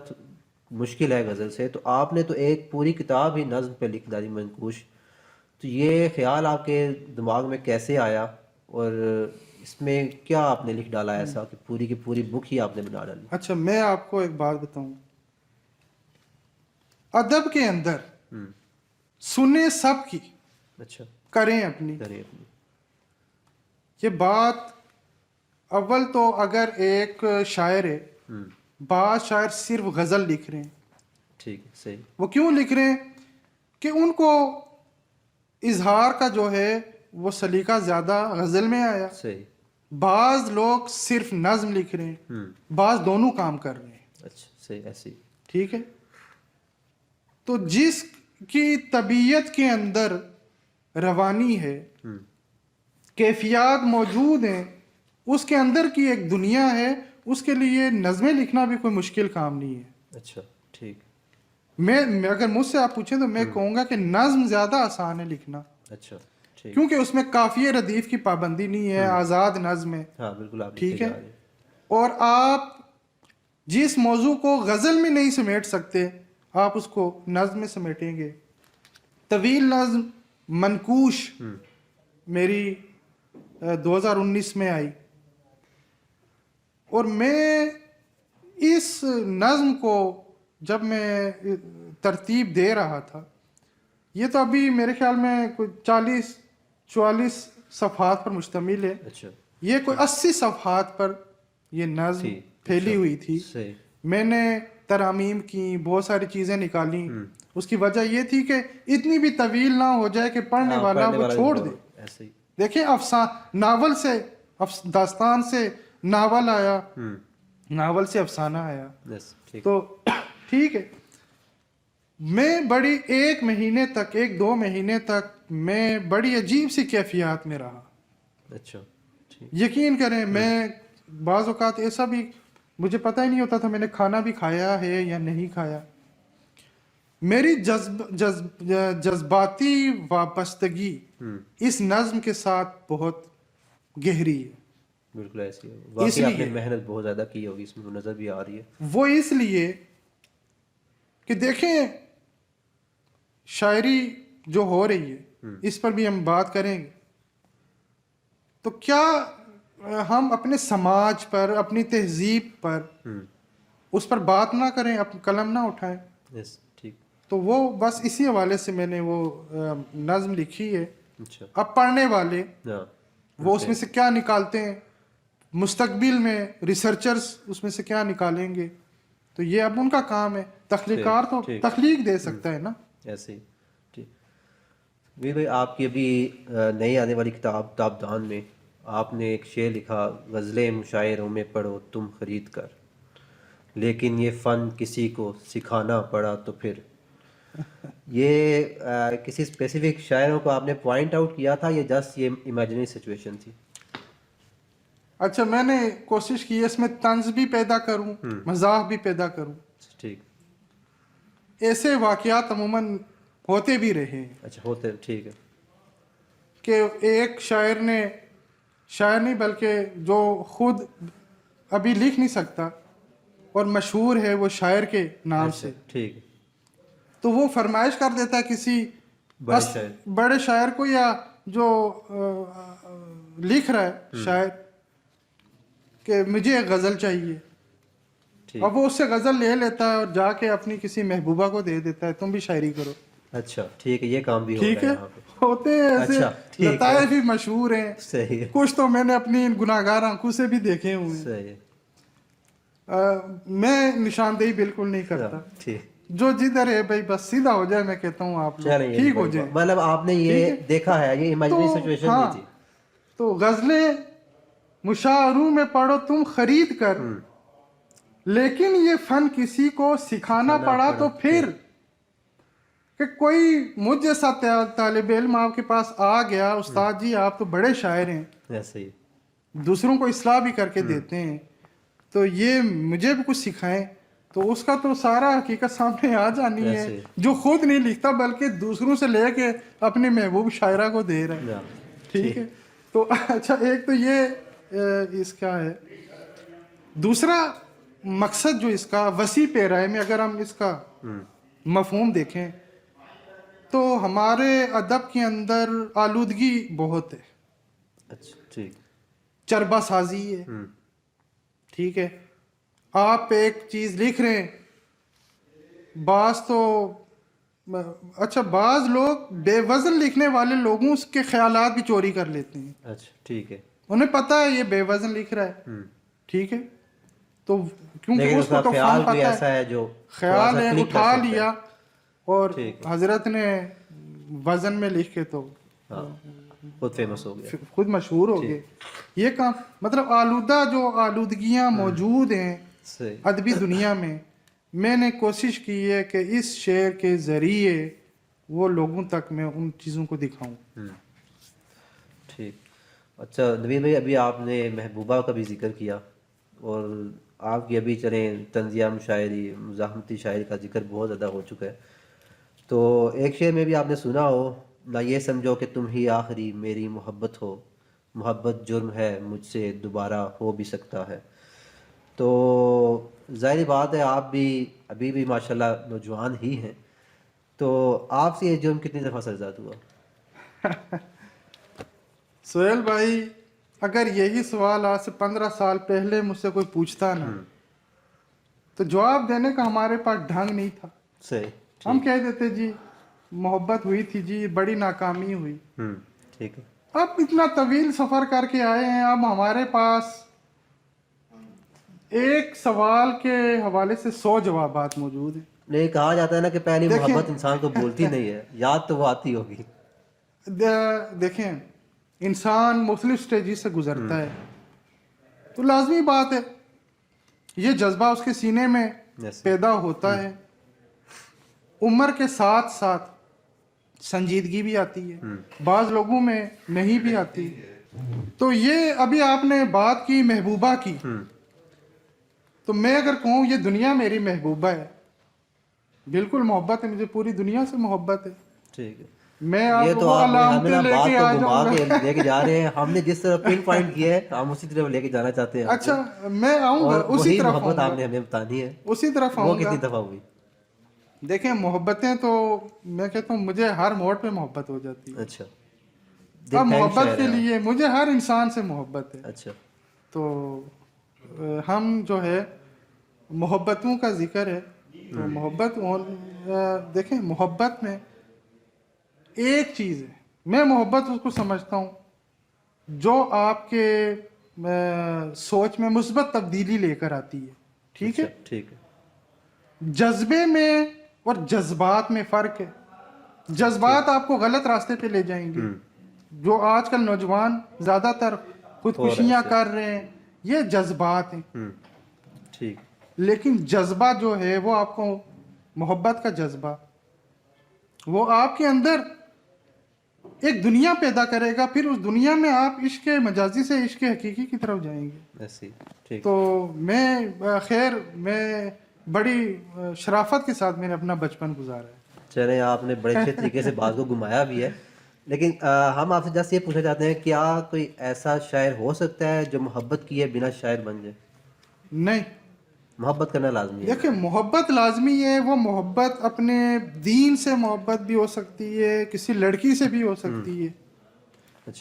مشکل ہے غزل سے, تو آپ نے تو ایک پوری کتاب ہی نظم پہ لکھ ڈالی منقوش. تو یہ خیال آپ کے دماغ میں کیسے آیا اور اس میں کیا آپ نے لکھ ڈالا ایسا کہ پوری کی پوری بک ہی آپ نے بنا ڈالی؟ اچھا میں آپ کو ایک بات بتاؤں، ادب کے اندر سنیں سب کی، اچھا، کریں اپنی. کریں اپنی. یہ بات اول تو اگر ایک شاعر ہے، بعض شاعر صرف غزل لکھ رہے ہیں. ٹھیک ہے، صحیح. وہ کیوں لکھ رہے ہیں؟ کہ ان کو اظہار کا جو ہے وہ سلیقہ زیادہ غزل میں آیا. صحیح. بعض لوگ صرف نظم لکھ رہے ہیں، بعض دونوں کام کر رہے ہیں. اچھا، صحیح. ایسی. ٹھیک ہے. تو جس کی طبیعت کے اندر روانی ہے، کیفیات موجود ہیں، اس کے اندر کی ایک دنیا ہے، اس کے لیے نظمیں لکھنا بھی کوئی مشکل کام نہیں ہے. اچھا، ٹھیک. میں اگر مجھ سے آپ پوچھیں تو میں کہوں گا کہ نظم زیادہ آسان ہے لکھنا. اچھا، ٹھیک. کیونکہ اس میں قافیہ ردیف کی پابندی نہیں ہے، آزاد نظم ہے. ہاں بالکل، آپ ٹھیک ہے. اور آپ جس موضوع کو غزل میں نہیں سمیٹ سکتے آپ اس کو نظم میں سمیٹیں گے. طویل نظم منکوش میری 2019 میں آئی، اور میں اس نظم کو جب میں ترتیب دے رہا تھا، یہ تو ابھی میرے خیال میں کوئی 40-44 صفحات پر مشتمل ہے. اچھا. یہ کوئی 80 صفحات پر یہ نظم پھیلی ہوئی تھی. صحیح. میں نے ترامیم کی، بہت ساری چیزیں نکالی. اس کی وجہ یہ تھی کہ اتنی بھی طویل نہ ہو جائے کہ پڑھنے والا وہ چھوڑ دے. ایسے ہی. دیکھیں ناول سے داستان سے ناول آیا، ناول سے افسانہ آیا. تو ٹھیک ہے. میں بڑی 1 مہینے تک 1-2 مہینے تک میں بڑی عجیب سی کیفیات میں رہا. اچھا. یقین کریں میں بعض اوقات ایسا بھی مجھے پتہ ہی نہیں ہوتا تھا میں نے کھانا بھی کھایا ہے یا نہیں کھایا. میری جذباتی وابستگی اس نظم کے ساتھ بہت گہری ہے. بالکل ایسی ہے. واقعی آپ نے محنت بہت زیادہ کی ہوگی، اس میں نظر بھی آ رہی ہے. وہ اس لیے کہ دیکھیں شاعری جو ہو رہی ہے اس پر بھی ہم بات کریں گے. تو کیا ہم اپنے سماج پر، اپنی تہذیب پر اس پر بات نہ کریں، قلم نہ اٹھائیں؟ ٹھیک. تو وہ بس اسی حوالے سے میں نے وہ نظم لکھی ہے. اچھا. اب پڑھنے والے وہ اس میں سے کیا نکالتے ہیں، مستقبل میں ریسرچرز اس میں سے کیا نکالیں گے، تو یہ اب ان کا کام ہے. تخلیقار تو تخلیق دے سکتا ہے نا. ایسے ہی. ٹھیک. بھائی آپ کی ابھی نئی آنے والی کتاب تابدان میں آپ نے ایک شعر لکھا، غزلیں مشاعروں میں پڑھو تم خرید کر، لیکن یہ فن کسی کو سکھانا پڑا تو پھر. یہ کسی اسپیسیفک شاعروں کو آپ نے پوائنٹ آؤٹ کیا تھا یا جسٹ یہ امیجنری سچویشن تھی؟ اچھا میں نے کوشش کی اس میں طنز بھی پیدا کروں، مزاح بھی پیدا کروں. ٹھیک. ایسے واقعات عموماً ہوتے بھی رہے ہیں. اچھا ہوتے. ٹھیک ہے. کہ ایک شاعر نہیں بلکہ جو خود ابھی لکھ نہیں سکتا اور مشہور ہے وہ شاعر کے نام سے. ٹھیک. تو وہ فرمائش کر دیتا ہے کسی بڑے شاعر کو یا جو لکھ رہا ہے شاعر کہ مجھے ایک غزل چاہیے. اب وہ اس سے غزل لے لیتا ہے اور جا کے اپنی کسی محبوبہ کو دے دیتا ہے تم بھی شاعری کرو. اچھا ٹھیک ہے. یہ کام بھی ٹھیک ہے. ہوتے ہیں ایسے لطائف بھی مشہور ہیں. صحیح. کچھ تو میں نے اپنی گناہگار آنکھوں سے بھی دیکھے ہوئے ہیں. صحیح. میں نشاندہی بالکل نہیں کرتا. جو جدھر ہے بھائی بس سیدھا ہو جائے. میں کہتا ہوں آپ لوگ ٹھیک ہو جائیں. مطلب آپ نے یہ دیکھا ہے یہ امیجنری سچویشن نہیں تھی. تو غزلیں مشاعروں میں پڑھو تم خرید کر، لیکن یہ فن کسی کو سکھانا پڑا تو پھر. کہ کوئی مجھ جیسا طالب علم آپ کے پاس آ گیا، استاد جی آپ تو بڑے شاعر ہیں، ایسے ہی دوسروں کو اصلاح بھی کر کے دیتے ہیں، تو یہ مجھے بھی کچھ سکھائیں. تو اس کا تو سارا حقیقت سامنے آ جانی ہے. جو خود نہیں لکھتا بلکہ دوسروں سے لے کے اپنے محبوب شاعرہ کو دے رہا ہے. ٹھیک ہے. تو اچھا ایک تو یہ اس کا ہے. دوسرا مقصد جو اس کا وسیع پیرائے میں اگر ہم اس کا مفہوم دیکھیں تو ہمارے ادب کے اندر آلودگی بہت ہے، اچھا ٹھیک. چربہ سازی ہے. ٹھیک ہے، آپ ایک چیز لکھ رہے ہیں، بعض تو اچھا بعض لوگ بے وزن لکھنے والے لوگوں کے خیالات بھی چوری کر لیتے ہیں. اچھا ٹھیک ہے. انہیں پتہ ہے یہ بے وزن لکھ رہا ہے. ٹھیک ہے، تو کیونکہ لیکن اس اس کو کا تو خیال فن کوئی پتہ ایسا ہے جو خیال ہے، کلک کر اٹھا سکتا ہے. لیا اور ٹھیک حضرت نے وزن میں لکھ کے تو ہاں خود فیمس ہو گیا. خود مشہور ہو گئے. یہ کام مطلب آلودہ جو آلودگیاں موجود ہیں صحیح. ادبی دنیا میں نے کوشش کی ہے کہ اس شعر کے ذریعے وہ لوگوں تک میں ان چیزوں کو دکھاؤں. ٹھیک. اچھا نوید بھائی، ابھی آپ نے محبوبہ کا بھی ذکر کیا اور آپ کی ابھی چلیں طنزیہ شاعری مزاحمتی شاعری کا ذکر بہت زیادہ ہو چکا ہے. تو ایک شعر میں بھی آپ نے سنا ہو، نہ یہ سمجھو کہ تم ہی آخری میری محبت ہو، محبت جرم ہے مجھ سے دوبارہ ہو بھی سکتا ہے. تو ظاہری بات ہے آپ بھی ابھی بھی ماشاءاللہ نوجوان ہی ہیں، تو آپ سے یہ جرم کتنی دفعہ سرزاد ہوا؟ سہیل بھائی، اگر یہی سوال آج سے 15 سال پہلے مجھ سے کوئی پوچھتا نا تو جواب دینے کا ہمارے پاس ڈھنگ نہیں تھا. صحیح. ہم کہہ دیتے جی محبت ہوئی تھی جی، بڑی ناکامی ہوئی. ٹھیک ہے. اب اتنا طویل سفر کر کے آئے ہیں، اب ہمارے پاس ایک سوال کے حوالے سے 100 جوابات موجود ہیں. نہیں، کہا جاتا ہے نا کہ پہلی دیکھیں محبت انسان کو بولتی نہیں ہے، یاد تو وہ آتی ہوگی. دیکھیں انسان مختلف سٹیجز سے گزرتا ہے تو لازمی بات ہے یہ جذبہ اس کے سینے میں پیدا ہوتا ہے. عمر کے ساتھ ساتھ سنجیدگی بھی آتی ہے، بعض لوگوں میں نہیں بھی آتی. تو یہ ابھی آپ نے بات کی محبوبہ کی، تو میں اگر کہوں یہ دنیا میری محبوبہ ہے، بالکل محبت ہے، مجھے پوری دنیا سے محبت ہے. ٹھیک ہے. میں آپ یہ تو کو آپ ہمیں علامتیں نا لے بات کے کو آ گھما جاؤں کے گا. لے کے جا رہے ہیں. ہم نے جس طرح پن پوائنٹ کیا ہے ہم اسی طرح لے کے جانا چاہتے ہیں. اچھا میں آؤں گا، اور اسی وہی طرف محبت آؤں آپ گا، نے ہمیں بتانی ہے. اسی طرف وہ آؤں گا. کتنی دفعہ ہوئی؟ دیکھیں محبتیں تو میں کہتا ہوں مجھے ہر موڑ پہ محبت ہو جاتی ہے. اچھا. اب محبت کے لیے مجھے ہر انسان سے محبت ہے. اچھا. تو ہم جو ہے محبتوں کا ذکر ہے تو محبت دیکھیں محبت میں ایک چیز ہے، میں محبت اس کو سمجھتا ہوں جو آپ کے سوچ میں مثبت تبدیلی لے کر آتی ہے. ٹھیک ہے. ٹھیک ہے. جذبے میں اور جذبات میں فرق ہے. جذبات آپ کو غلط راستے پہ لے جائیں گے. جو آج کل نوجوان زیادہ تر خودکشیاں کر رہے ہیں یہ جذبات ہیں. ٹھیک. لیکن جذبہ جو ہے وہ آپ کو محبت کا جذبہ وہ آپ کے اندر ایک دنیا پیدا کرے گا، پھر اس دنیا میں آپ عشق مجازی سے عشق حقیقی کی طرف جائیں گے. تو میں بڑی شرافت کے ساتھ میں نے اپنا بچپن گزارا ہے. چلیں آپ نے بڑے اچھے طریقے سے بات کو گھمایا بھی ہے، لیکن ہم آپ سے جسٹ یہ پوچھنا چاہتے ہیں کیا کوئی ایسا شاعر ہو سکتا ہے جو محبت کیے بنا شاعر بن جائے؟ نہیں، محبت کرنا لازمی ہے. دیکھیں محبت لازمی ہے. وہ محبت اپنے دین سے محبت بھی ہو سکتی ہے، کسی لڑکی سے بھی ہو سکتی ہے.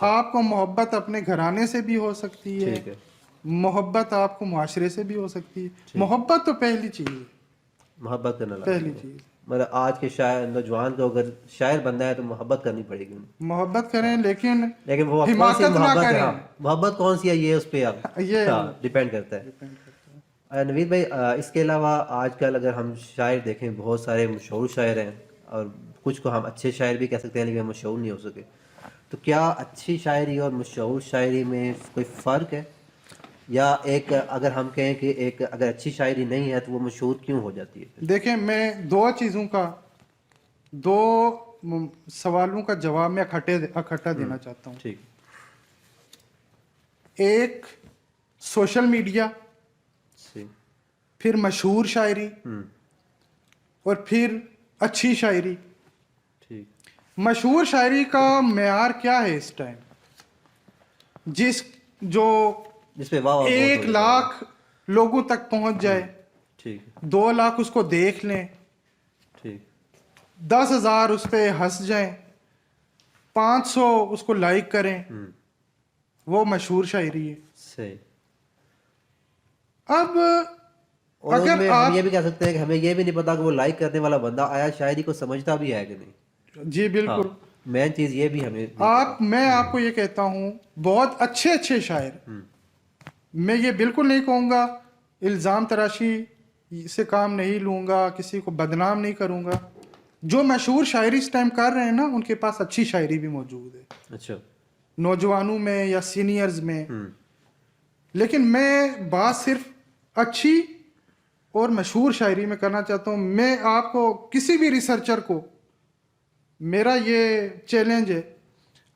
آپ کو محبت اپنے گھرانے سے بھی ہو سکتی ہے، محبت آپ کو معاشرے سے بھی ہو سکتی ہے. محبت تو پہلی چیز ہے، محبت کرنا پہلی لازمی ہے. چیز. مطلب آج کے شاعر نوجوان کو اگر شاعر بننا ہے تو محبت کرنی پڑے گی. محبت کریں لیکن وہ کون سی حماقت نہ محبت ہے؟ کریں. محبت کون سی ہے یہ اس پہ اب ڈیپینڈ کرتا ہے. نوید بھائی اس کے علاوہ آج کل اگر ہم شاعر دیکھیں بہت سارے مشہور شاعر ہیں اور کچھ کو ہم اچھے شاعر بھی کہہ سکتے ہیں لیکن مشہور نہیں ہو سکے. تو کیا اچھی شاعری اور مشہور شاعری میں کوئی فرق ہے، یا ایک اگر ہم کہیں کہ ایک اگر اچھی شاعری نہیں ہے تو وہ مشہور کیوں ہو جاتی ہے؟ دیکھیں میں دو سوالوں کا جواب میں اکٹھا دینا چاہتا ہوں. ٹھیک. ایک سوشل میڈیا، پھر مشہور شاعری اور پھر اچھی شاعری. ٹھیک. مشہور شاعری کا معیار کیا ہے اس ٹائم؟ جس پہ 1 لاکھ لوگوں تک پہنچ جائے، 2 لاکھ اس کو دیکھ لیں، ٹھیک. 10,000 اس پہ ہنس جائیں, 500 اس کو لائک کریں, وہ مشہور شاعری ہے. صحیح. اب اور اگر ہم آپ یہ بھی کہہ سکتے ہیں کہ ہمیں یہ بھی نہیں پتا کہ وہ لائک کرنے والا بندہ آیا شاعری کو سمجھتا بھی ہے کہ نہیں. جی بالکل, مین چیز یہ بھی ہمیں میں آپ کو یہ کہتا ہوں بہت اچھے شاعر, میں یہ بالکل نہیں کہوں گا, الزام تراشی سے کام نہیں لوں گا, کسی کو بدنام نہیں کروں گا. جو مشہور شاعری اس ٹائم کر رہے ہیں نا, ان کے پاس اچھی شاعری بھی موجود ہے. اچھا. نوجوانوں میں یا سینئرز میں. لیکن میں بات صرف اچھی اور مشہور شاعری میں کرنا چاہتا ہوں. میں آپ کو کسی بھی ریسرچر کو میرا یہ چیلنج ہے,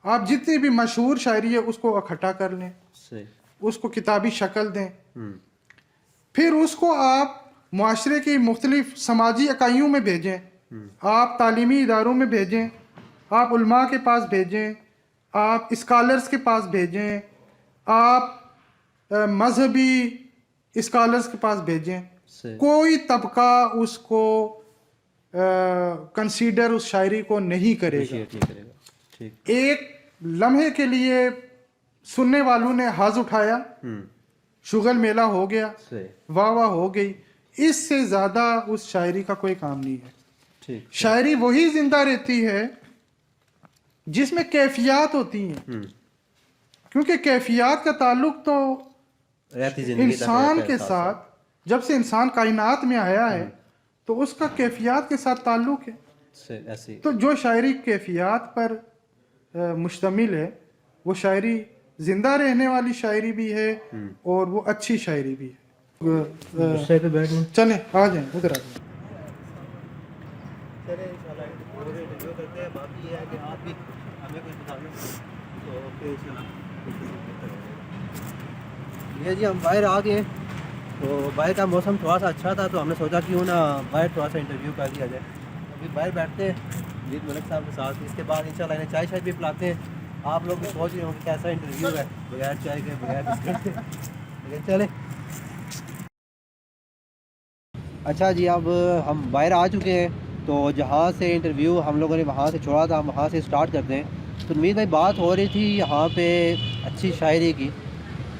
آپ جتنی بھی مشہور شاعری ہے اس کو اکٹھا کر لیں, اس کو کتابی شکل دیں, پھر اس کو آپ معاشرے کی مختلف سماجی اکائیوں میں بھیجیں, آپ تعلیمی اداروں میں بھیجیں, آپ علماء کے پاس بھیجیں, آپ اسکالرز کے پاس بھیجیں, آپ مذہبی اسکالرز کے پاس بھیجیں. کوئی طبقہ اس کو کنسیڈر اس شاعری کو نہیں کرے گا. ایک لمحے کے لیے سننے والوں نے حاض اٹھایا, شغل میلہ ہو گیا, واہ واہ ہو گئی, اس سے زیادہ اس شاعری کا کوئی کام نہیں ہے. شاعری وہی زندہ رہتی ہے جس میں کیفیات ہوتی ہیں, کیونکہ کیفیات کا تعلق تو انسان کے ساتھ, جب سے انسان کائنات میں آیا ہے تو اس کا کیفیات کے ساتھ تعلق ہے. تو جو شاعری کیفیات پر مشتمل ہے وہ شاعری زندہ رہنے والی شاعری بھی ہے اور وہ اچھی شاعری بھی ہے. چلیں آ جائیں, ادھر آ جائیں. یہ جی ہم باہر آ گئے, تو باہر کا موسم تھوڑا سا اچھا تھا, تو ہم نے سوچا کیوں نہ باہر تھوڑا سا انٹرویو کر لیا جائے. ابھی باہر بیٹھتے ہیں جیت ملک صاحب کے ساتھ, اس کے بعد انشاءاللہ انہیں چائے شائے بھی پلاتے ہیں. آپ لوگ بھی سوچ رہے ہوں کہ کیسا انٹرویو ہے, بغیر چائے کے بغیر بسکٹ کے, لیکن چلے. اچھا جی, اب ہم باہر آ چکے ہیں, تو جہاں سے انٹرویو ہم لوگوں نے وہاں سے چھوڑا تھا, ہم وہاں سے اسٹارٹ کرتے ہیں. تو امید بھائی بات ہو رہی تھی یہاں پہ اچھی شاعری کی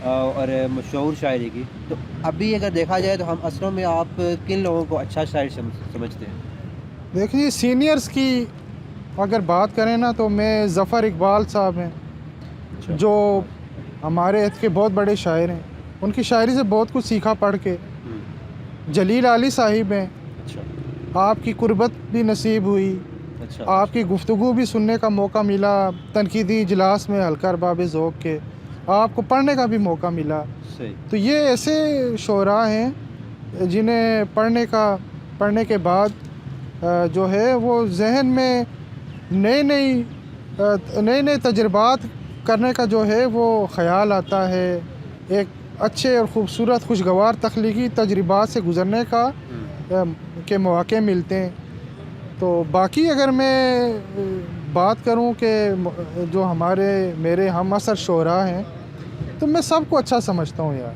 اور مشہور شاعری کی. تو ابھی اگر دیکھا جائے تو ہم اصلوں میں آپ کن لوگوں کو اچھا شاعر سمجھتے ہیں؟ دیکھیے سینئرز کی اگر بات کریں نا, تو میں ظفر اقبال صاحب ہیں جو ہمارے عہد کے بہت بڑے شاعر ہیں, ان کی شاعری سے بہت کچھ سیکھا پڑھ کے. جلیل علی صاحب ہیں, آپ کی قربت بھی نصیب ہوئی, آپ کی گفتگو بھی سننے کا موقع ملا, تنقیدی اجلاس میں حلقہ ارباب ذوق کے, آپ کو پڑھنے کا بھی موقع ملا. تو یہ ایسے شعراء ہیں جنہیں پڑھنے کے بعد جو ہے وہ ذہن میں نئے تجربات کرنے کا جو ہے وہ خیال آتا ہے, ایک اچھے اور خوبصورت خوشگوار تخلیقی تجربات سے گزرنے کے مواقع ملتے ہیں. تو باقی اگر میں بات کروں کہ جو میرے ہم عصر شعراء ہیں, تو میں سب کو اچھا سمجھتا ہوں یار,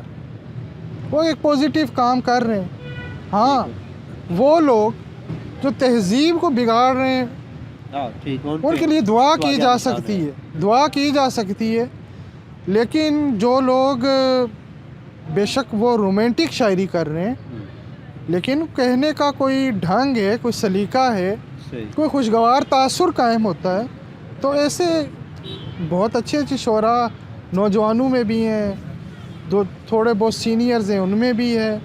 وہ ایک پوزیٹیو کام کر رہے ہیں. ہاں وہ لوگ جو تہذیب کو بگاڑ رہے ہیں ان کے لیے دعا کی جا سکتی ہے, لیکن جو لوگ بے شک وہ رومانٹک شاعری کر رہے ہیں, لیکن کہنے کا کوئی ڈھنگ ہے, کوئی سلیقہ ہے, کوئی خوشگوار تاثر قائم ہوتا ہے, تو ایسے بہت اچھے شعراء نوجوانوں میں بھی ہیں, جو تھوڑے بہت سینئرز ہیں ان میں بھی ہے.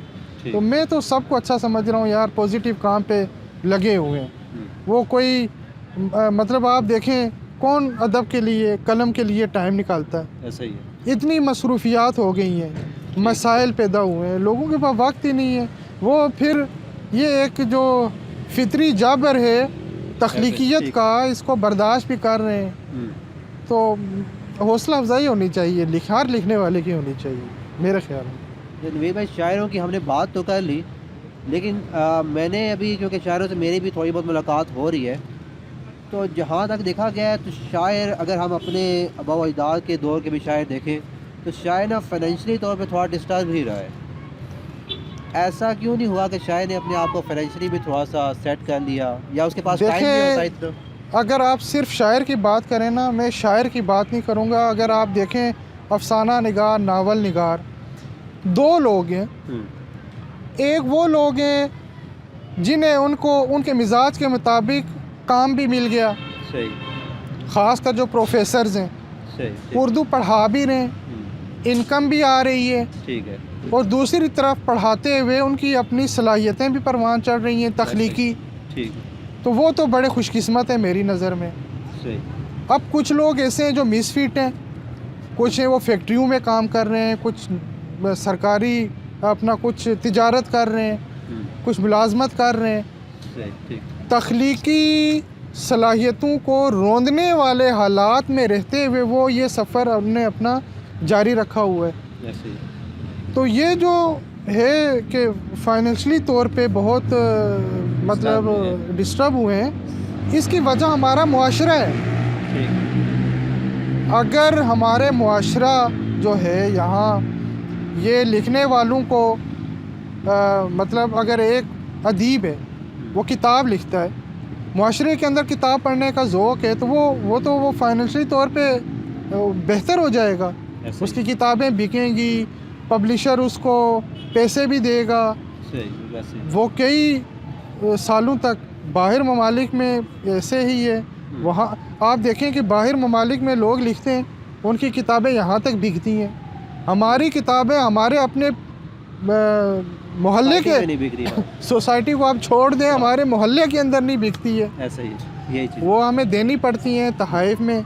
تو میں تو سب کو اچھا سمجھ رہا ہوں یار, پوزیٹیو کام پہ لگے ہوئے ہیں. وہ کوئی مطلب آپ دیکھیں کون ادب کے لیے قلم کے لیے ٹائم نکالتا ہے, ایسا ہی ہے. اتنی مصروفیات ہو گئی ہیں, مسائل پیدا ہوئے ہیں, لوگوں کے پاس وقت ہی نہیں ہے. وہ پھر یہ ایک جو فطری جابر ہے تخلیقیت کا, اس کو برداشت بھی کر رہے ہیں. تو حوصلہ افزائی ہونی چاہیے, لکھنے والے کی ہونی چاہیے میرے خیال میں. نوید بھائی شاعروں کی ہم نے بات تو کر لی, لیکن میں نے ابھی کیونکہ شاعروں سے میری بھی تھوڑی بہت ملاقات ہو رہی ہے, تو جہاں تک دیکھا گیا ہے تو شاعر, اگر ہم اپنے آباء و اجداد کے دور کے بھی شاعر دیکھیں تو شاعر نا فائنینشلی طور پہ تھوڑا ڈسٹرب ہی رہا ہے. ایسا کیوں نہیں ہوا کہ شاعر نے اپنے آپ کو فائنینشلی بھی تھوڑا سا سیٹ کر لیا یا اس کے پاس ٹائم نہیں ہوتا اتنا؟ اگر آپ صرف شاعر کی بات کریں نا، میں شاعر کی بات نہیں کروں گا، اگر آپ دیکھیں افسانہ نگار، ناول نگار، دو لوگ ہیں. ایک وہ لوگ ہیں جنہیں ان کے مزاج کے مطابق کام بھی مل گیا، صحیح، خاص کر جو پروفیسرز ہیں، صحیح، اردو پڑھا بھی رہے ہیں، انکم بھی آ رہی ہے، ٹھیک ہے، اور دوسری طرف پڑھاتے ہوئے ان کی اپنی صلاحیتیں بھی پروان چڑھ رہی ہیں تخلیقی. ٹھیک، تو وہ تو بڑے خوش قسمت ہیں میری نظر میں. صحیح، اب کچھ لوگ ایسے ہیں جو مس فٹ ہیں، کچھ ہیں وہ فیکٹریوں میں کام کر رہے ہیں، کچھ سرکاری اپنا کچھ تجارت کر رہے ہیں، کچھ ملازمت کر رہے ہیں. صحیح، ٹھیک، تخلیقی صلاحیتوں کو روندنے والے حالات میں رہتے ہوئے وہ یہ سفر ہم نے اپنا جاری رکھا ہوا ہے. ایسے ہی، تو یہ جو ہے کہ فائنینشلی طور پہ بہت مطلب ڈسٹرب ہوئے ہیں، اس کی وجہ ہمارا معاشرہ ہے. ٹھیک، اگر ہمارے معاشرہ جو ہے یہاں یہ لکھنے والوں کو مطلب اگر ایک ادیب ہے وہ کتاب لکھتا ہے، معاشرے کے اندر کتاب پڑھنے کا ذوق ہے، تو وہ فائنینشلی طور پہ بہتر ہو جائے گا. اس کی کتابیں بکیں گی، پبلشر اس کو پیسے بھی دے گا. صحیح، ویسے وہ کئی سالوں تک باہر ممالک میں ایسے ہی ہے. وہاں آپ دیکھیں کہ باہر ممالک میں لوگ لکھتے ہیں، ان کی کتابیں یہاں تک بکتی ہیں. ہماری کتابیں ہمارے اپنے محلے کے نہیں بک رہی سوسائٹی کو آپ چھوڑ دیں، ہمارے محلے کے اندر نہیں بکتی ہے، ایسا ہی، یہی چیز، وہ ہمیں دینی پڑتی ہیں تحائف میں.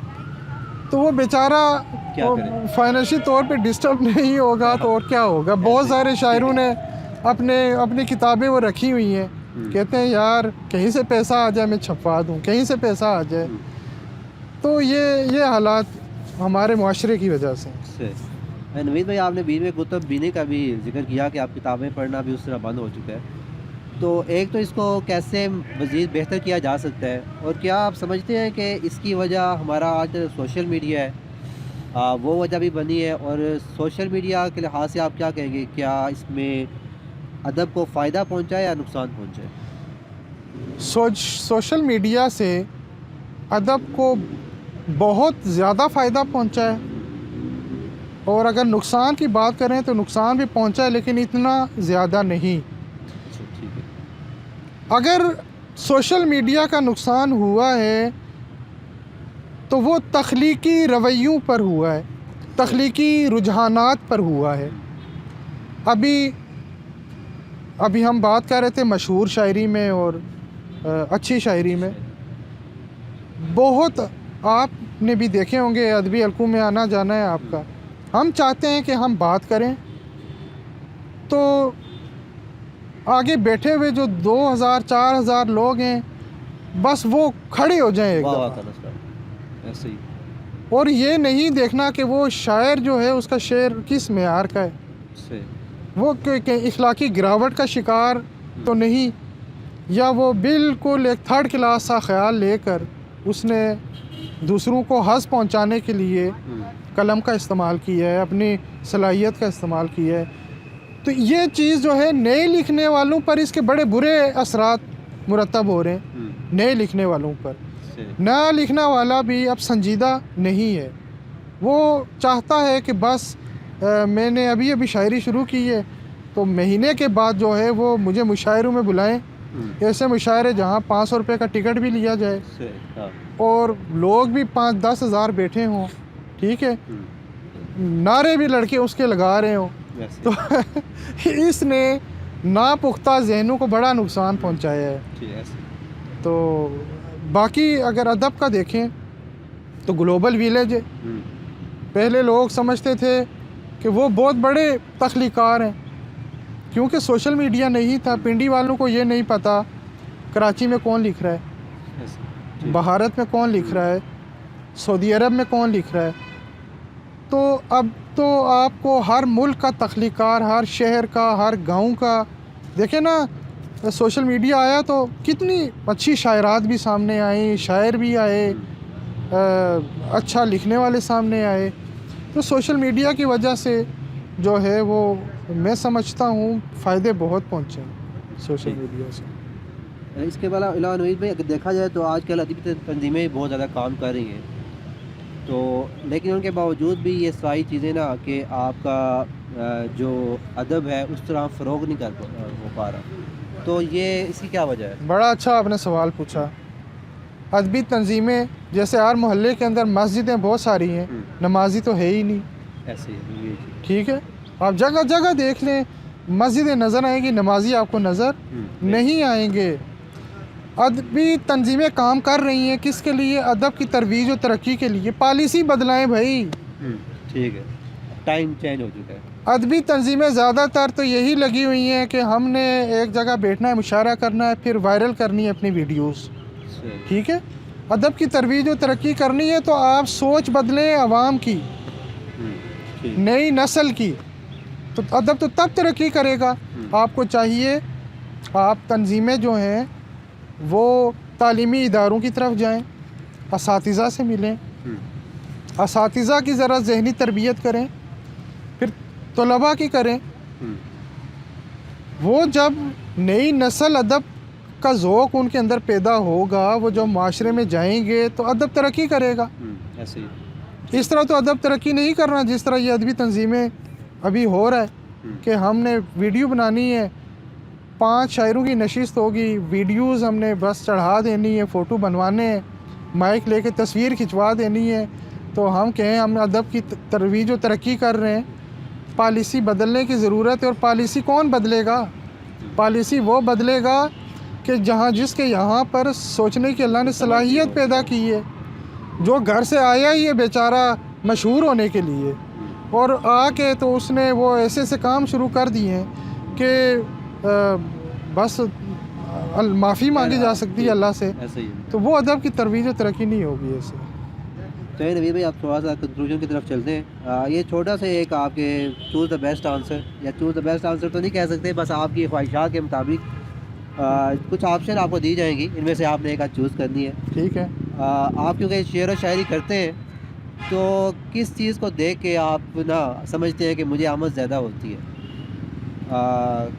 تو وہ بیچارہ کیا کرے؟ فائنینشلی طور پہ ڈسٹرب نہیں ہوگا تو اور کیا ہوگا. بہت سارے شاعروں نے اپنی کتابیں وہ رکھی ہوئی ہیں، کہتے ہیں یار کہیں سے پیسہ آ جائے میں چھپوا دوں، کہیں سے پیسہ آ جائے. تو یہ حالات ہمارے معاشرے کی وجہ سے. نوید بھائی، آپ نے بیچ میں کتب بینے کا بھی ذکر کیا کہ آپ کتابیں پڑھنا بھی اس طرح بند ہو چکا ہے. تو ایک تو اس کو کیسے مزید بہتر کیا جا سکتا ہے، اور کیا آپ سمجھتے ہیں کہ اس کی وجہ ہمارا آج سوشل میڈیا ہے، وہ وجہ بھی بنی ہے؟ اور سوشل میڈیا کے لحاظ سے آپ کیا کہیں گے، کیا اس میں ادب کو فائدہ پہنچا ہے یا نقصان پہنچا ہے؟ سوشل میڈیا سے ادب کو بہت زیادہ فائدہ پہنچا ہے، اور اگر نقصان کی بات کریں تو نقصان بھی پہنچا ہے لیکن اتنا زیادہ نہیں. ٹھیک ہے، اگر سوشل میڈیا کا نقصان ہوا ہے تو وہ تخلیقی رویوں پر ہوا ہے، تخلیقی رجحانات پر ہوا ہے. ابھی ہم بات کر رہے تھے مشہور شاعری میں اور اچھی شاعری میں. بہت آپ نے بھی دیکھے ہوں گے، ادبی حلقوں میں آنا جانا ہے آپ کا. ہم چاہتے ہیں کہ ہم بات کریں تو آگے بیٹھے ہوئے جو 2000-4000 لوگ ہیں بس وہ کھڑے ہو جائیں ایک دفعہ، ایسے ہی، اور یہ نہیں دیکھنا کہ وہ شاعر جو ہے اس کا شعر کس معیار کا ہے، وہ کہ اخلاقی گراوٹ کا شکار تو نہیں، یا وہ بالکل ایک تھرڈ کلاس سا خیال لے کر اس نے دوسروں کو حظ پہنچانے کے لیے قلم کا استعمال کیا ہے، اپنی صلاحیت کا استعمال کیا ہے. تو یہ چیز جو ہے نئے لکھنے والوں پر اس کے بڑے برے اثرات مرتب ہو رہے ہیں. نئے لکھنے والوں پر نیا لکھنا والا بھی اب سنجیدہ نہیں ہے. وہ چاہتا ہے کہ بس میں نے ابھی شاعری شروع کی ہے تو مہینے کے بعد جو ہے وہ مجھے مشاعروں میں بلائیں. ایسے مشاعرے جہاں 500 روپے کا ٹکٹ بھی لیا جائے اور لوگ بھی 5-10 ہزار بیٹھے ہوں، ٹھیک ہے، نعرے بھی لڑکے اس کے لگا رہے ہوں. تو اس نے ناپختہ ذہنوں کو بڑا نقصان پہنچایا ہے. تو باقی اگر ادب کا دیکھیں تو گلوبل ویلیج ہے. پہلے لوگ سمجھتے تھے کہ وہ بہت بڑے تخلیقار ہیں، کیونکہ سوشل میڈیا نہیں تھا. پنڈی والوں کو یہ نہیں پتہ کراچی میں کون لکھ رہا ہے، بھارت میں کون لکھ رہا ہے، سعودی عرب میں کون لکھ رہا ہے. تو اب تو آپ کو ہر ملک کا تخلیقار، ہر شہر کا، ہر گاؤں کا دیکھیں نا. سوشل میڈیا آیا تو کتنی اچھی شاعرات بھی سامنے آئیں، شاعر بھی آئے، اچھا لکھنے والے سامنے آئے. تو سوشل میڈیا کی وجہ سے جو ہے وہ میں سمجھتا ہوں فائدے بہت پہنچے ہیں سوشل میڈیا سے. اس کے علاوہ نوید بھائی اگر دیکھا جائے تو آج کل ادبی تنظیمیں بہت زیادہ کام کر رہی ہیں، تو لیکن ان کے باوجود بھی یہ ساری چیزیں نا کہ آپ کا جو ادب ہے اس طرح فروغ نہیں ہو پا رہا، تو یہ اس کی کیا وجہ ہے؟ بڑا اچھا آپ نے سوال پوچھا. ادبی تنظیمیں جیسے ہر محلے کے اندر مسجدیں بہت ساری ہیں، نمازی تو ہے ہی نہیں. ایسے ہی ٹھیک ہے، آپ جگہ جگہ دیکھ لیں مسجدیں نظر آئیں گی، نمازی آپ کو نظر نہیں آئیں گے. ادبی تنظیمیں کام کر رہی ہیں کس کے لیے؟ ادب کی ترویج و ترقی کے لیے. پالیسی بدلائیں بھائی. ٹھیک ہے، ٹائم چینج ہو چکا ہے. ادبی تنظیمیں زیادہ تر تو یہی لگی ہوئی ہیں کہ ہم نے ایک جگہ بیٹھنا ہے، مشاعرہ کرنا ہے، پھر وائرل کرنی ہے اپنی ویڈیوز. ٹھیک ہے، ادب کی ترویج و ترقی کرنی ہے تو آپ سوچ بدلیں عوام کی، نئی نسل کی، تو ادب تو تب ترقی کرے گا. آپ کو چاہیے آپ تنظیمیں جو ہیں وہ تعلیمی اداروں کی طرف جائیں، اساتذہ سے ملیں، اساتذہ کی ذرا ذہنی تربیت کریں، پھر طلباء کی کریں. وہ جب نئی نسل ادب کا ذوق ان کے اندر پیدا ہوگا، وہ جو معاشرے میں جائیں گے تو ادب ترقی کرے گا. ایسے ہی اس طرح تو ادب ترقی نہیں کرنا جس طرح یہ ادبی تنظیمیں ابھی ہو رہا ہے کہ ہم نے ویڈیو بنانی ہے، 5 شاعروں کی نشست ہوگی، ویڈیوز ہم نے بس چڑھا دینی ہے، فوٹو بنوانے ہیں، مائک لے کے تصویر کھنچوا دینی ہے، تو ہم کہیں ہم ادب کی ترویج و ترقی کر رہے ہیں. پالیسی بدلنے کی ضرورت ہے. اور پالیسی کون بدلے گا؟ پالیسی وہ بدلے گا کہ جس کے یہاں پر سوچنے کی اللہ نے صلاحیت پیدا کی ہے، جو گھر سے آیا ہی ہے بیچارہ مشہور ہونے کے لیے، اور آ کے تو اس نے وہ ایسے ایسے کام شروع کر دیے ہیں کہ بس معافی مانگی جا سکتی ہے اللہ سے. ایسے ہی. تو وہ ادب کی ترویج و ترقی نہیں ہوگی ایسے. تو نوید بھائی آپ تھوڑا سا کنکلوژن کی طرف چلتے ہیں. یہ چھوٹا سا ایک آپ کے چوز دا بیسٹ آنسر، یا چوز دا بیسٹ آنسر تو نہیں کہہ سکتے، بس آپ کی خواہشات کے مطابق کچھ آپشن آپ کو دی جائیں گی، ان میں سے آپ نے ایک آج چوز کرنی ہے. ٹھیک ہے. آپ کیونکہ شعر و شاعری کرتے ہیں تو کس چیز کو دیکھ کے آپ نا سمجھتے ہیں کہ مجھے آمد زیادہ ہوتی ہے؟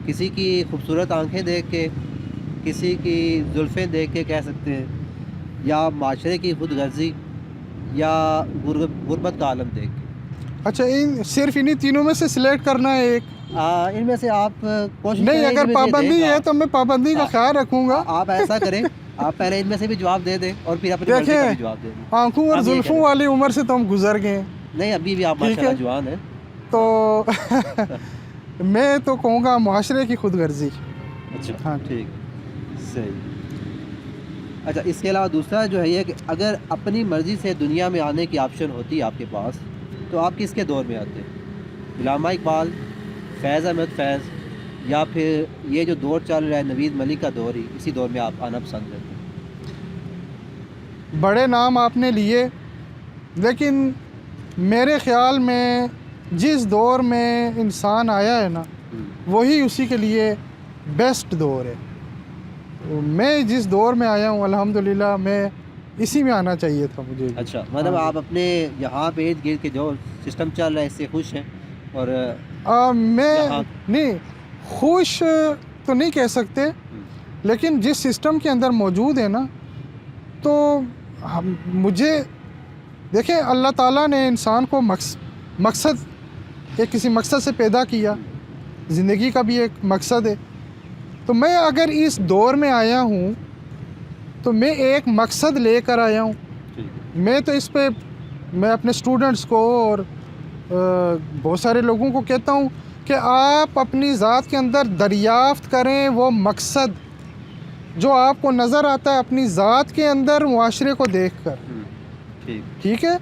کسی کی خوبصورت آنکھیں دیکھ کے، کسی کی زلفیں دیکھ کے کہہ سکتے ہیں، یا معاشرے کی خود غرضی، یا غربت کا عالم دیکھ کے؟ اچھا، صرف انہی تینوں میں سے سلیکٹ کرنا ہے ایک؟ ان میں سے آپ کوشش نہیں، اگر پابندی ہے تو میں پابندی کا خیال رکھوں گا. آپ ایسا کریں، آپ پہلے ان میں سے بھی جواب دے دیں اور پھر اپنی مرضی کا بھی جواب دے دیں. آنکھوں اور زلفوں والی عمر سے تو ہم گزر گئے. نہیں، ابھی بھی آپ ماشاءاللہ جوان ہیں. تو میں تو کہوں گا معاشرے کی خود غرضی. اچھا، ہاں ٹھیک، صحیح. اچھا، اس کے علاوہ دوسرا جو ہے یہ کہ اگر اپنی مرضی سے دنیا میں آنے کی آپشن ہوتی ہے آپ کے پاس، تو آپ کس کے دور میں آتے؟ علامہ اقبال، فیض احمد فیض، یا پھر یہ جو دور چل رہا ہے نوید ملک کا دور ہی، اسی دور میں آپ آنا پسند کرتے ہیں؟ بڑے نام آپ نے لیے، لیکن میرے خیال میں جس دور میں انسان آیا ہے نا، وہی اسی کے لیے بیسٹ دور ہے. میں جس دور میں آیا ہوں الحمدللہ میں اسی میں آنا چاہیے تھا مجھے. اچھا، مطلب آپ اپنے یہاں پہ ارد گرد کے جو سسٹم چل رہا ہے اس سے خوش ہیں؟ اور میں نہیں خوش تو نہیں کہہ سکتے، لیکن جس سسٹم کے اندر موجود ہے نا، تو مجھے دیکھیں اللہ تعالیٰ نے انسان کو مقصد کسی مقصد سے پیدا کیا، زندگی کا بھی ایک مقصد ہے. تو میں اگر اس دور میں آیا ہوں تو میں ایک مقصد لے کر آیا ہوں. میں تو اس پہ میں اپنے اسٹوڈنٹس کو اور بہت سارے لوگوں کو کہتا ہوں کہ آپ اپنی ذات کے اندر دریافت کریں وہ مقصد جو آپ کو نظر آتا ہے اپنی ذات کے اندر معاشرے کو دیکھ کر. ٹھیک ہے،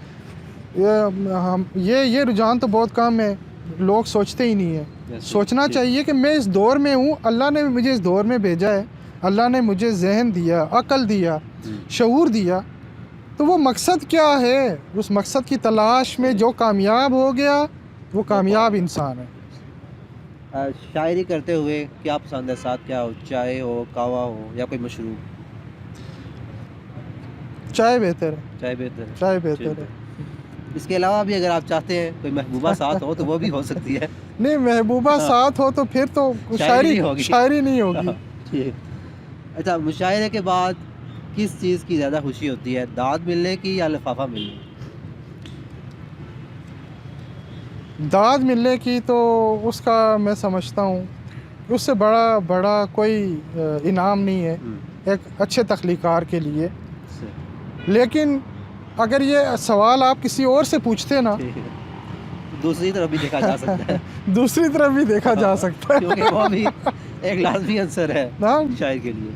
یہ رجحان تو بہت کم ہے، لوگ سوچتے ہی نہیں ہیں. سوچنا چاہیے کہ میں اس دور میں ہوں، اللہ نے مجھے اس دور میں بھیجا ہے، اللہ نے مجھے ذہن دیا، عقل دیا، شعور دیا، تو وہ مقصد کیا ہے؟ اس مقصد کی تلاش میں جو کامیاب ہو گیا وہ کامیاب انسان ہے. شاعری کرتے ہوئے کیا پسند ہے؟ ساتھ کیا ہو، چائے ہو، قہوہ ہو، یا کوئی مشروب؟ چائے بہتر ہے. چائے بہتر ہے. چائے بہتر ہے. اس کے علاوہ بھی اگر آپ چاہتے ہیں کوئی محبوبہ ساتھ ہو تو وہ بھی ہو سکتی ہے. نہیں محبوبہ ساتھ ہو تو پھر تو شاعری ہوگی. شاعری نہیں ہوگی. ٹھیک. اچھا مشاعرے کے بعد کس چیز کی زیادہ خوشی ہوتی ہے, داد ملنے کی یا لفافہ ملنے کی؟ داد ملنے کی تو اس کا میں سمجھتا ہوں اس سے بڑا کوئی انعام نہیں ہے ایک اچھے تخلیقار کے لیے. لیکن اگر یہ سوال آپ کسی اور سے پوچھتے نا دوسری طرف بھی دیکھا جا سکتا ہے. دوسری طرف بھی دیکھا جا سکتا ہے کیونکہ وہ بھی ایک لازمی عنصر ہے شاعر کے لیے.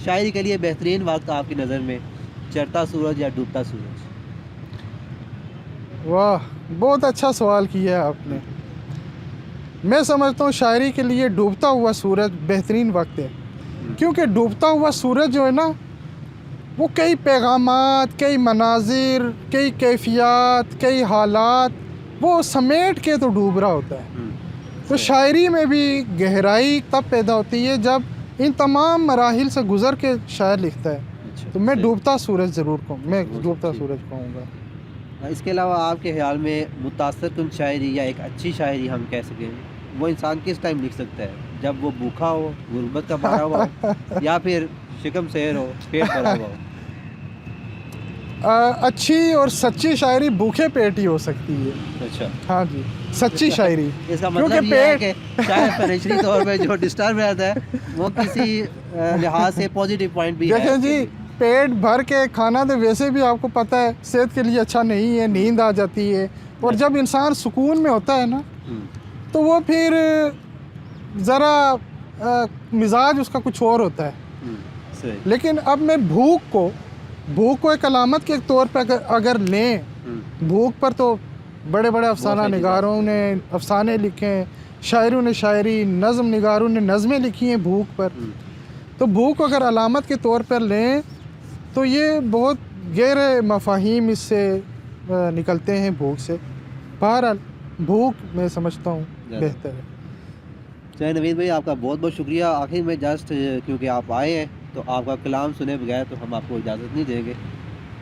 شاعری کے لیے بہترین وقت آپ کی نظر میں چڑھتا سورج یا ڈوبتا سورج؟ واہ بہت اچھا سوال کیا ہے آپ نے. میں سمجھتا ہوں شاعری کے لیے ڈوبتا ہوا سورج بہترین وقت ہے, کیونکہ ڈوبتا ہوا سورج جو ہے نا وہ کئی پیغامات, کئی مناظر, کئی کیفیات, کئی حالات وہ سمیٹ کے تو ڈوب رہا ہوتا ہے. تو شاعری میں بھی گہرائی تب پیدا ہوتی ہے جب ان تمام مراحل سے گزر کے شاعر لکھتا ہے. تو میں ڈوبتا سورج ضرور ڈوبتا سورج کہوں گا. اس کے علاوہ آپ کے خیال میں متاثر کن شاعری یا ایک اچھی شاعری ہم کہہ سکیں وہ انسان کس ٹائم لکھ سکتا ہے؟ جب وہ بھوکا ہو, غربت کا مارا ہوا ہو, یا پھر شکم سیر ہو, پیٹ بھرا ہوا ہو؟ اچھی اور سچی شاعری بھوکے پیٹ ہی ہو سکتی ہے. اچھا ہاں جی سچی شاعری. اس کا مطلب یہ ہے کہ شاعر فائنینشلی طور پہ جو ڈسٹرب رہتا ہے وہ کسی لحاظ سے پازیٹیو پوائنٹ بھی ہے. دیکھیں جی پیٹ بھر کے کھانا تو ویسے بھی آپ کو پتہ ہے صحت کے لیے اچھا نہیں ہے, نیند آ جاتی ہے, اور جب انسان سکون میں ہوتا ہے نا تو وہ پھر ذرا مزاج اس کا کچھ اور ہوتا ہے. لیکن اب میں بھوک کو ایک علامت کے طور پہ اگر لیں, بھوک پر تو بڑے بڑے افسانہ نگاروں نے افسانے لکھے, شاعروں نے شاعری, نظم نگاروں نے نظمیں لکھی ہیں بھوک پر. تو بھوک اگر علامت کے طور پر لیں تو یہ بہت گہرے مفاہیم اس سے نکلتے ہیں بھوک سے. بہرحال بھوک میں سمجھتا ہوں بہتر ہے. چلیں نوید بھائی آپ کا بہت بہت شکریہ. آخر میں جسٹ کیونکہ آپ آئے ہیں تو آپ کا کلام سنے بغیر تو ہم آپ کو اجازت نہیں دیں گے.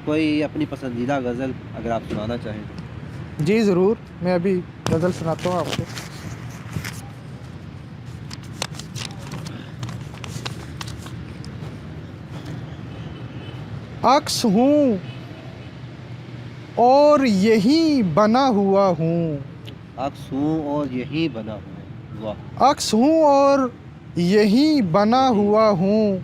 کوئی اپنی پسندیدہ غزل اگر آپ سنانا چاہیں تو؟ جی ضرور, میں ابھی غزل سناتا ہوں آپ کو. عکس ہوں اور یہی بنا ہوا ہوں. عکس ہوں اور یہی بنا ہوا. واہ. عکس ہوں اور یہی بنا ہوا ہوں,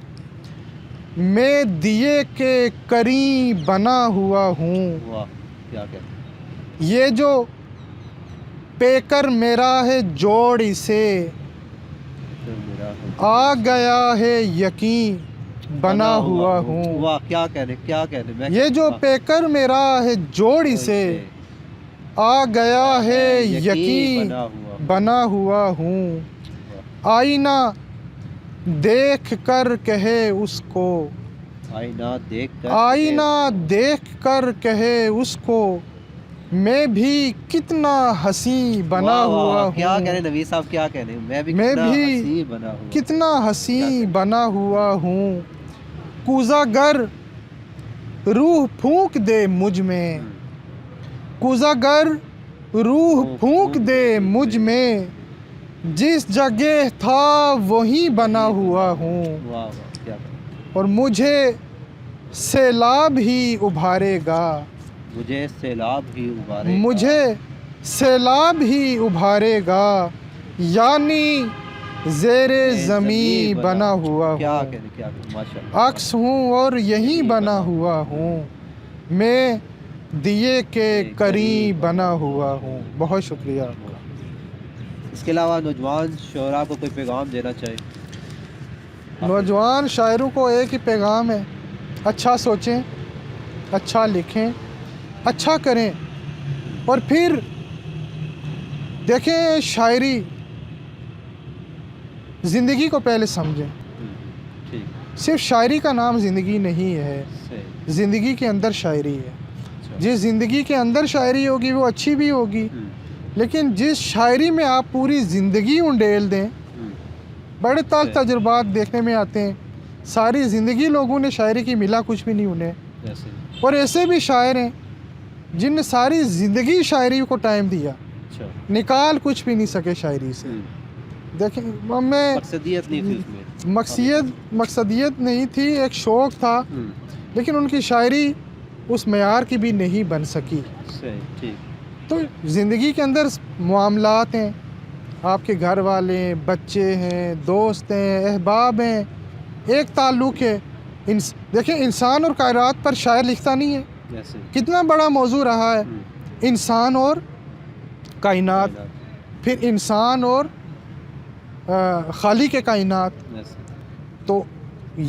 میں دیے کے قریب بنا ہوا ہوں. واہ کیا کہتے ہیں. یہ جو پیکر میرا ہے جوڑ اسے, آ گیا ہے یقین بنا ہوا ہوں. واہ کیا کہنے. یہ جو پیکر میرا ہے جوڑ اسے, آ گیا ہے یقین بنا ہوا ہوں. آئینہ دیکھ کر کہے اس کو, آئینہ دیکھ کر کہے اس کو, میں بھی کتنا حسین بنا ہوا ہوں. کیا کہنے نوید صاحب, کیا کہنے. میں بھی کتنا حسین بنا ہوا ہوں. کوزہ گر روح پھونک دے مجھ میں, کوزہ گر روح پھونک دے مجھ میں, جس جگہ تھا وہیں بنا ہوا ہوں. اور مجھے سیلاب ہی ابھارے گا, مجھے سیلاب ہی ابھارے گا, یعنی زیر زمین بنا ہوا ہوں. عکس ہوں اور یہی بنا ہوا ہوں, میں دیے کے قریب بنا ہوا ہوں. بہت شکریہ آپ کا. اس کے علاوہ نوجوان شعراء کو کوئی پیغام دینا چاہے؟ نوجوان شاعروں کو ایک ہی پیغام ہے, اچھا سوچیں, اچھا لکھیں, اچھا کریں, اور پھر دیکھیں شاعری زندگی کو پہلے سمجھیں. صرف شاعری کا نام زندگی نہیں ہے, زندگی کے اندر شاعری ہے. جس زندگی کے اندر شاعری ہوگی وہ اچھی بھی ہوگی, لیکن جس شاعری میں آپ پوری زندگی انڈیل دیں, بڑے تجربات دیکھنے میں آتے ہیں, ساری زندگی لوگوں نے شاعری کی ملا کچھ بھی نہیں انہیں. اور ایسے بھی شاعر ہیں جن نے ساری زندگی شاعری کو ٹائم دیا، اچھا نکال کچھ بھی نہیں سکے شاعری سے. دیکھیں میں مقصدیت نہیں تھی اس میں. مقصدیت نہیں تھی، ایک شوق تھا، لیکن ان کی شاعری اس معیار کی بھی نہیں بن سکی. صحیح ٹھیک. تو زندگی کے اندر معاملات ہیں، آپ کے گھر والے ہیں، بچے ہیں، دوست ہیں، احباب ہیں، ایک تعلق ہے. دیکھیں انسان اور کائنات پر شاعر لکھتا نہیں ہے. ایسے کتنا بڑا موضوع رہا ہے انسان اور کائنات، پھر انسان اور خالق کائنات. ایسے تو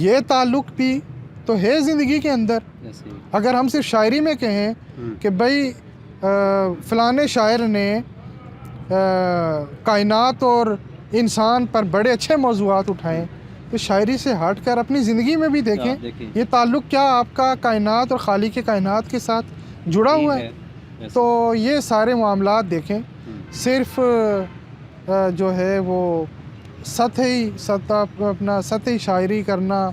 یہ تعلق بھی تو ہے زندگی کے اندر. ایسے اگر ہم صرف شاعری میں کہیں کہ بھائی فلاں شاعر نے کائنات اور انسان پر بڑے اچھے موضوعات اٹھائے، تو شاعری سے ہٹ کر اپنی زندگی میں بھی دیکھیں یہ تعلق کیا آپ کا کائنات اور خالق کائنات کے ساتھ جڑا ہوا ہے. تو یہ سارے معاملات دیکھیں. صرف جو ہے وہ سطحی شاعری کرنا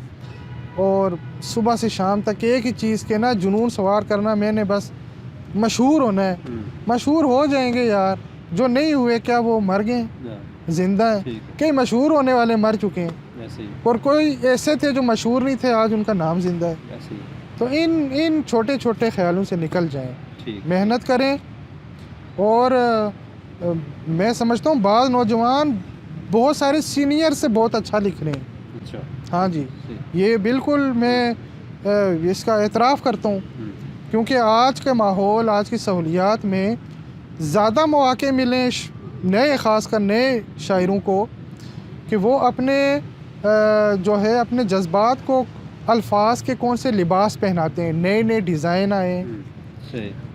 اور صبح سے شام تک ایک ہی چیز کے نا جنون سوار کرنا، میں نے بس مشہور ہونا ہے. مشہور ہو جائیں گے یار، جو نہیں ہوئے کیا وہ مر گئے، زندہ ہیں. کئی مشہور ہونے والے مر چکے ہیں، اور کوئی ایسے تھے جو مشہور نہیں تھے، آج ان کا نام زندہ ہے. تو ان چھوٹے چھوٹے خیالوں سے نکل جائیں، محنت کریں. اور میں سمجھتا ہوں بعض نوجوان بہت سارے سینئر سے بہت اچھا لکھ رہے ہیں. اچھا ہاں جی، یہ بالکل میں اس کا اعتراف کرتا ہوں، کیونکہ آج کے ماحول، آج کی سہولیات میں زیادہ مواقع ملیں نئے، خاص کر نئے شاعروں کو، کہ وہ اپنے جو ہے اپنے جذبات کو الفاظ کے کون سے لباس پہناتے ہیں. نئے نئے ڈیزائن آئے،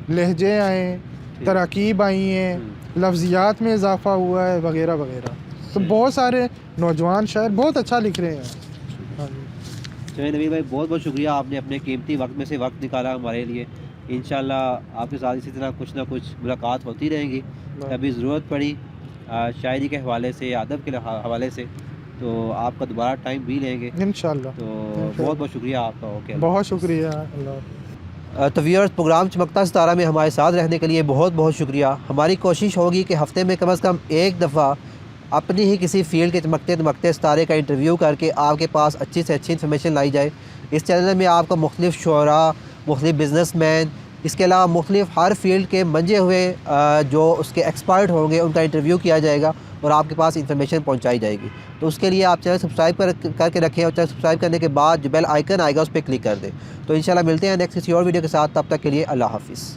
لہجے آئے، تراکیب آئی ہیں، لفظیات میں اضافہ ہوا ہے، وغیرہ وغیرہ. تو بہت سارے نوجوان شاعر بہت اچھا لکھ رہے ہیں. چلیے نوید بھائی، بہت بہت شکریہ، آپ نے اپنے قیمتی وقت میں سے وقت نکالا ہمارے لیے. انشاءاللہ آپ کے ساتھ اسی طرح کچھ نہ کچھ ملاقات ہوتی رہیں گی. کبھی ضرورت پڑی شاعری کے حوالے سے، ادب کے حوالے سے، تو آپ کا دوبارہ ٹائم بھی لیں گے انشاءاللہ. تو بہت بہت شکریہ آپ کا. اوکے، بہت شکریہ. اللہ. تو ویورز، پروگرام چمکتا ستارہ میں ہمارے ساتھ رہنے کے لیے بہت بہت شکریہ. ہماری کوشش ہوگی کہ ہفتے میں کم از کم ایک دفعہ اپنی ہی کسی فیلڈ کے چمکتے ستارے کا انٹرویو کر کے آپ کے پاس اچھی سے اچھی انفارمیشن لائی جائے. اس چینل میں آپ کو مختلف شعراء، مختلف بزنس مین، اس کے علاوہ مختلف ہر فیلڈ کے منجے ہوئے جو اس کے ایکسپرٹ ہوں گے ان کا انٹرویو کیا جائے گا اور آپ کے پاس انفارمیشن پہنچائی جائے گی. تو اس کے لیے آپ چینل سبسکرائب کر کے رکھیں، اور چینل سبسکرائب کرنے کے بعد جو بیل آئیکن آئے گا اس پہ کلک کر دیں. تو انشاءاللہ ملتے ہیں نیکسٹ کسی اور ویڈیو کے ساتھ. تب تک کے لیے اللہ حافظ.